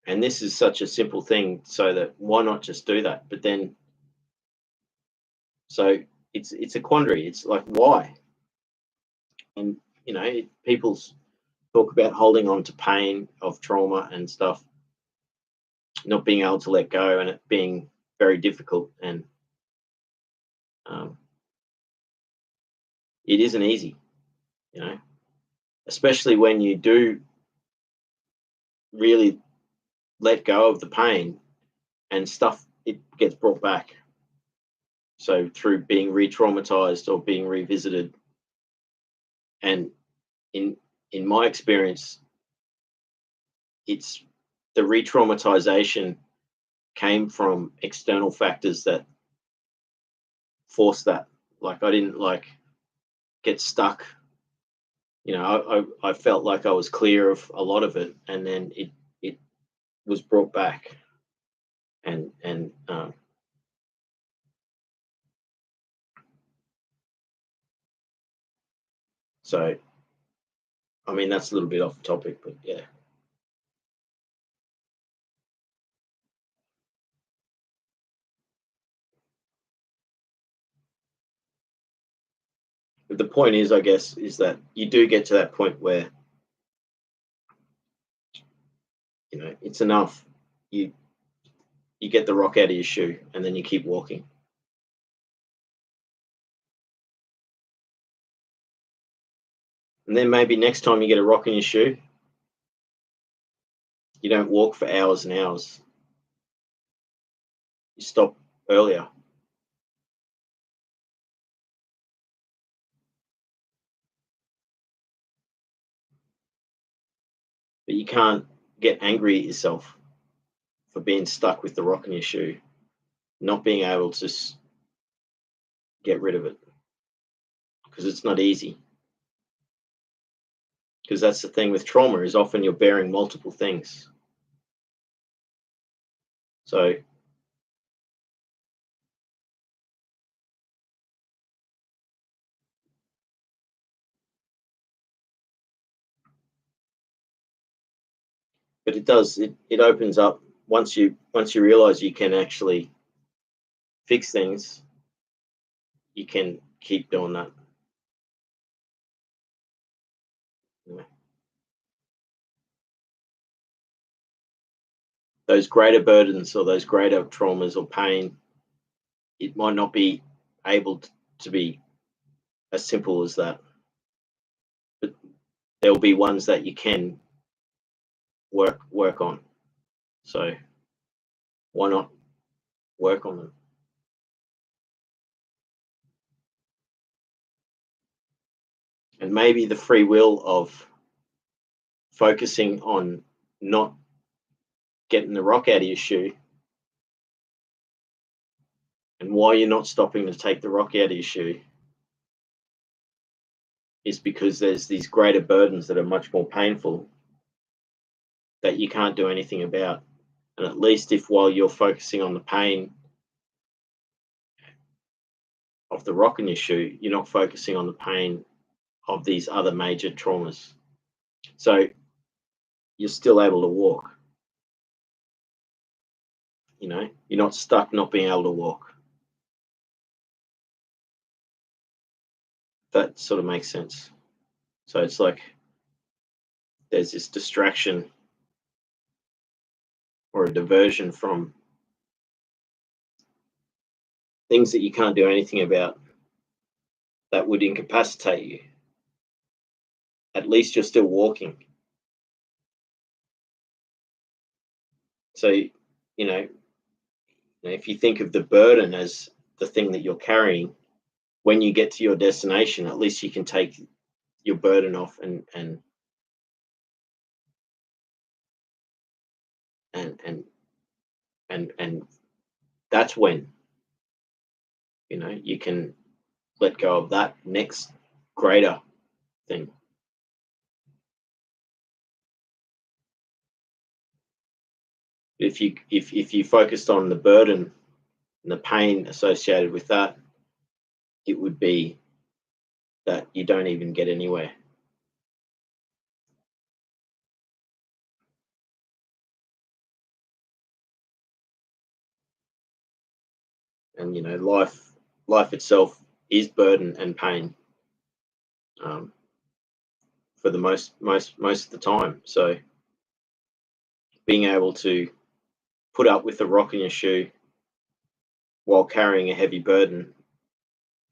A: And this is such a simple thing, so that why not just do that? But then, so it's a quandary. It's like, why? And people talk about holding on to pain of trauma and stuff, not being able to let go, and it being very difficult. And it isn't easy, especially when you do really let go of the pain and stuff, it gets brought back. So through being re-traumatized or being revisited. And in my experience, it's the re-traumatization came from external factors that forced that. Like, I didn't get stuck. I felt like I was clear of a lot of it, and then it was brought back. And so, I mean, that's a little bit off the topic, but yeah. But the point is, I guess, is that you do get to that point where, it's enough. You get the rock out of your shoe, and then you keep walking. And then maybe next time you get a rock in your shoe, you don't walk for hours and hours. You stop earlier. But you can't get angry at yourself for being stuck with the rock in your shoe, not being able to get rid of it, because it's not easy. Because that's the thing with trauma, is often you're bearing multiple things. So but it does, it opens up once you realize you can actually fix things, you can keep doing that. Those greater burdens or those greater traumas or pain, it might not be able to be as simple as that, but there will be ones that you can work on. So why not work on them? And maybe the free will of focusing on not getting the rock out of your shoe, and why you're not stopping to take the rock out of your shoe, is because there's these greater burdens that are much more painful that you can't do anything about. And at least if, while you're focusing on the pain of the rock in your shoe, you're not focusing on the pain of these other major traumas. So you're still able to walk. You're not stuck not being able to walk. That sort of makes sense. So it's like there's this distraction or a diversion from things that you can't do anything about that would incapacitate you. At least you're still walking. So, if you think of the burden as the thing that you're carrying, when you get to your destination, at least you can take your burden off, and that's when you can let go of that next greater thing. If you focused on the burden and the pain associated with that, it would be that you don't even get anywhere. And life itself is burden and pain, um, for the most of the time. So being able to put up with a rock in your shoe while carrying a heavy burden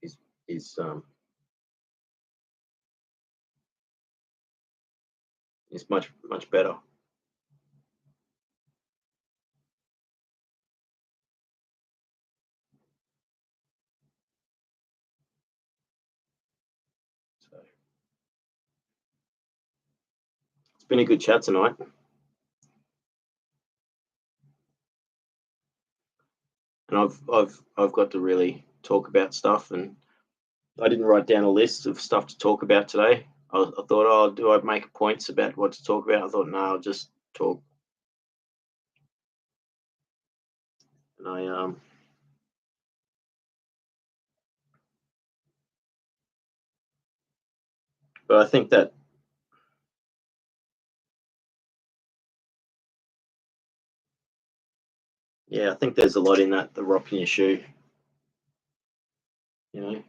A: is is um, is much better. So it's been a good chat tonight, and I've got to really talk about stuff, and I didn't write down a list of stuff to talk about today. I thought, oh, do I make points about what to talk about? I thought, no, I'll just talk. And but I think that, yeah, I think there's a lot in that, the rock in your shoe, you know.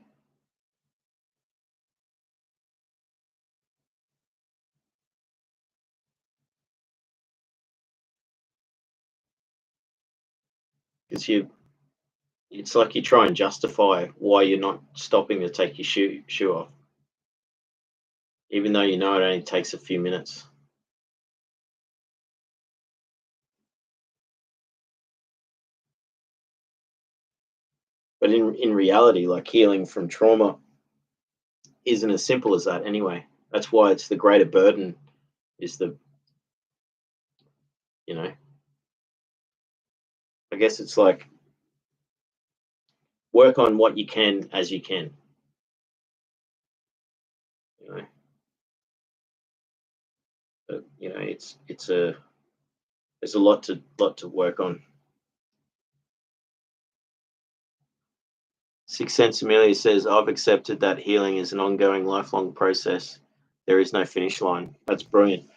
A: Because it's like you try and justify why you're not stopping to take your shoe off, even though you know it only takes a few minutes. But in reality, like, healing from trauma isn't as simple as that anyway. That's why it's the greater burden, is the, you know, I guess it's like, work on what you can as you can, you know. But, it's a there's a lot to work on. Six Sense Amelia says, I've accepted that healing is an ongoing, lifelong process. There is no finish line. That's brilliant.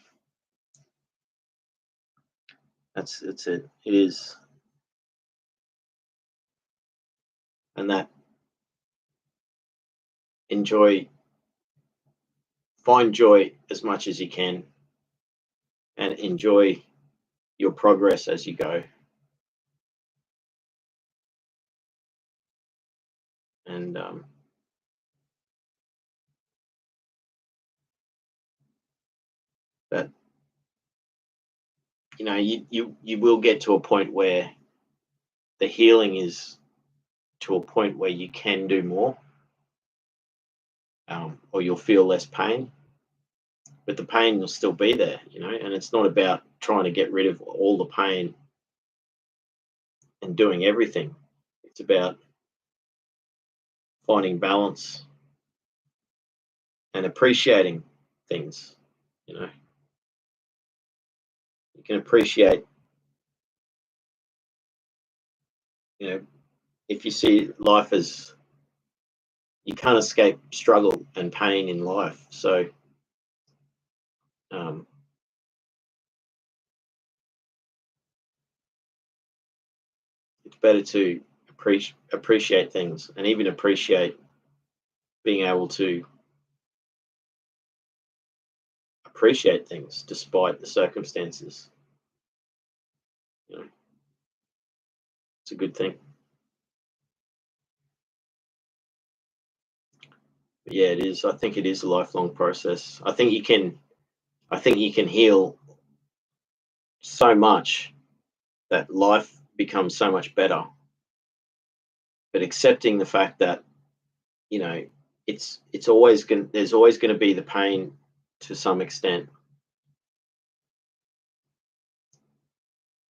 A: That's it. It is. And that, enjoy, find joy as much as you can, and enjoy your progress as you go. And that, you will get to a point where the healing is to a point where you can do more, or you'll feel less pain, but the pain will still be there, and it's not about trying to get rid of all the pain and doing everything. It's about finding balance and appreciating things. You know, you can appreciate, you know, if you see life as, you can't escape struggle and pain in life. So um, it's better to appreciate things, and even appreciate being able to appreciate things despite the circumstances. You know, it's a good thing. But yeah, it is. I think it is a lifelong process. I think you can heal so much that life becomes so much better. But accepting the fact that, you know it's always going there's always going to be the pain to some extent.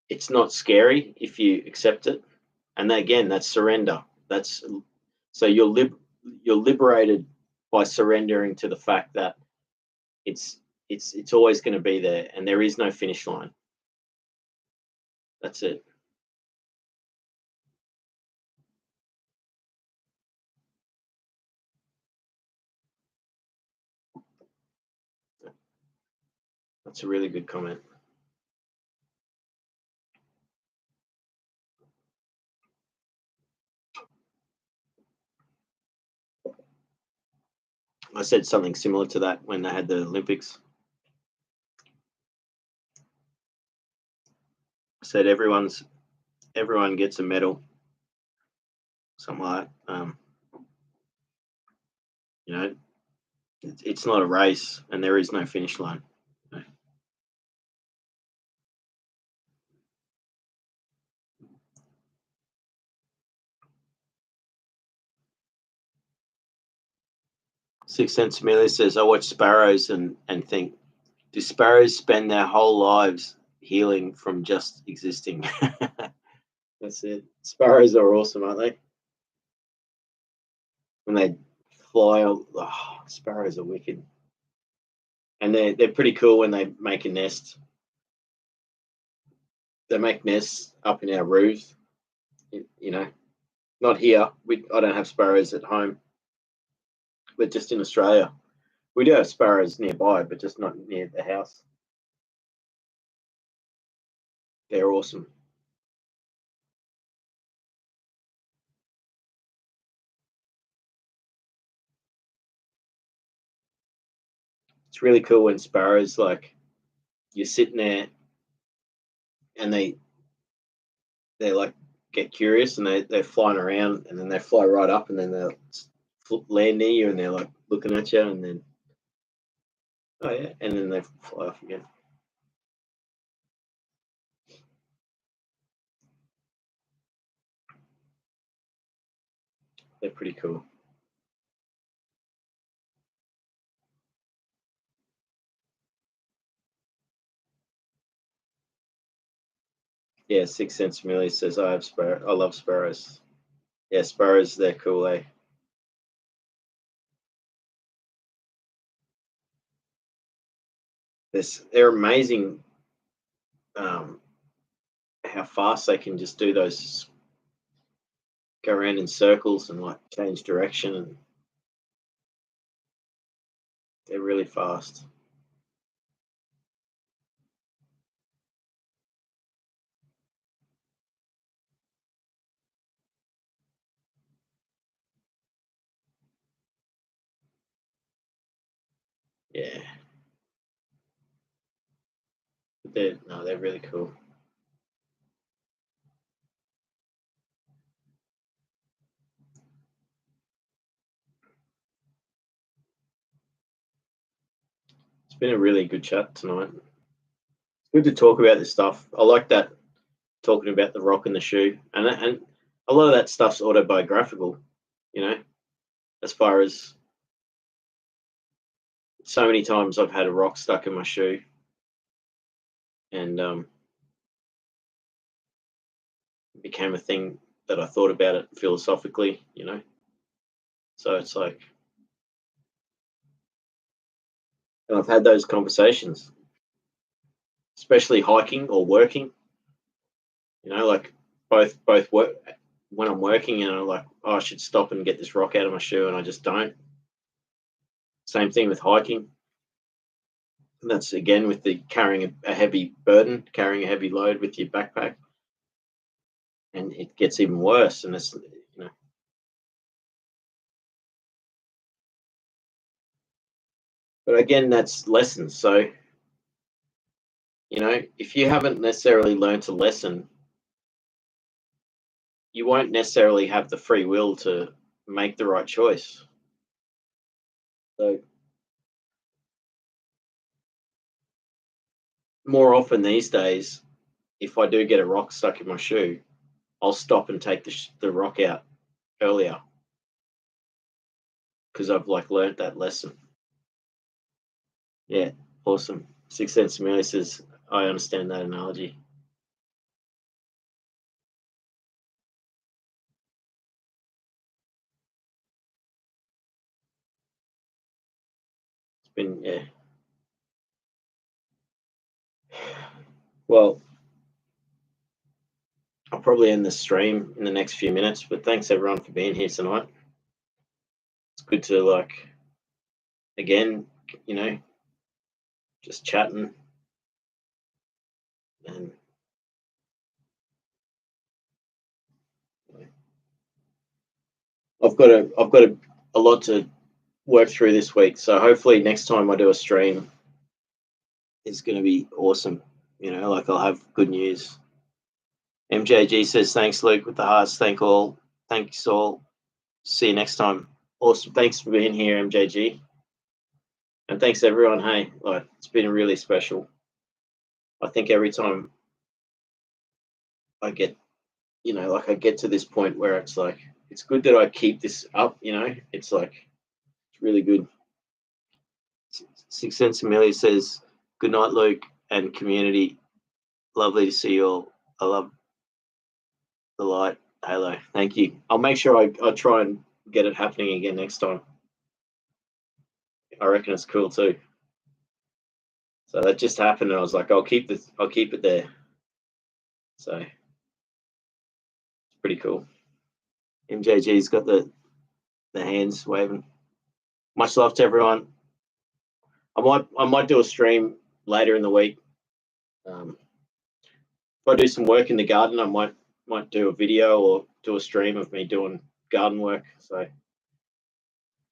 A: It's not scary if you accept it, and again, that's surrender. That's so you're liberated by surrendering to the fact that it's always going to be there, and there is no finish line. That's it. That's a really good comment. I said something similar to that when they had the Olympics. I said everyone gets a medal, something like that. You know, it's not a race, and there is no finish line. You know? 6 Cents Amelia says, I watch sparrows and think, do sparrows spend their whole lives healing from just existing? That's it. Sparrows are awesome, aren't they? When they fly, sparrows are wicked. And they're pretty cool when they make a nest. They make nests up in our roofs, you know. Not here. I don't have sparrows at home, but just in Australia. We do have sparrows nearby, but just not near the house. They're awesome. It's really cool when sparrows, like, you're sitting there and they're like get curious and they're flying around and then they fly right up and then they'll land near you and they're like looking at you and then oh yeah, and then they fly off again. They're pretty cool. Yeah, 6 Cents Amelia says I love sparrows. Yeah, sparrows, they're cool, eh? They're amazing. How fast they can just do those, go around in circles and like change direction, and they're really fast. Yeah, but they're really cool. It's been a really good chat tonight. It's good to talk about this stuff. I like that, talking about the rock and the shoe, and a lot of that stuff's autobiographical. You know, as far as so many times I've had a rock stuck in my shoe, and it became a thing that I thought about it philosophically. You know, so it's like, and I've had those conversations, especially hiking or working. You know, like both work when I'm working and I'm like, oh, I should stop and get this rock out of my shoe, and I just don't. Same thing with hiking. And that's again with the carrying a heavy burden, carrying a heavy load with your backpack, and it gets even worse. And it's, you know, but again, that's lessons. So, you know, if you haven't necessarily learned a lesson, you won't necessarily have the free will to make the right choice. So more often these days, if I do get a rock stuck in my shoe, I'll stop and take the rock out earlier because I've like learned that lesson. Yeah, awesome. 6 Cents Amelia says, I understand that analogy. It's been, yeah. Well, I'll probably end the stream in the next few minutes, but thanks everyone for being here tonight. It's good to, like, again, you know, just chatting. And I've got a lot to work through this week. So hopefully next time I do a stream is going to be awesome. You know, like I'll have good news. MJG says, thanks, Luke, with the hearts. Thanks all. See you next time. Awesome. Thanks for being here, MJG. And thanks, everyone. Hey, like, it's been really special. I think every time I get, you know, like I get to this point where it's like, it's good that I keep this up, you know, it's like, it's really good. Six Cents Amelia says, good night, Luke and community. Lovely to see you all. I love the light. Halo. Thank you. I'll make sure I try and get it happening again next time. I reckon it's cool too. So that just happened, and I was like, I'll keep it there. So it's pretty cool. MJG's got the hands waving. Much love to everyone. I might do a stream later in the week. If I do some work in the garden, I might do a video or do a stream of me doing garden work. So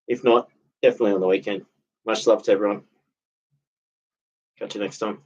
A: if not, definitely on the weekend. Much love to everyone. Catch you next time.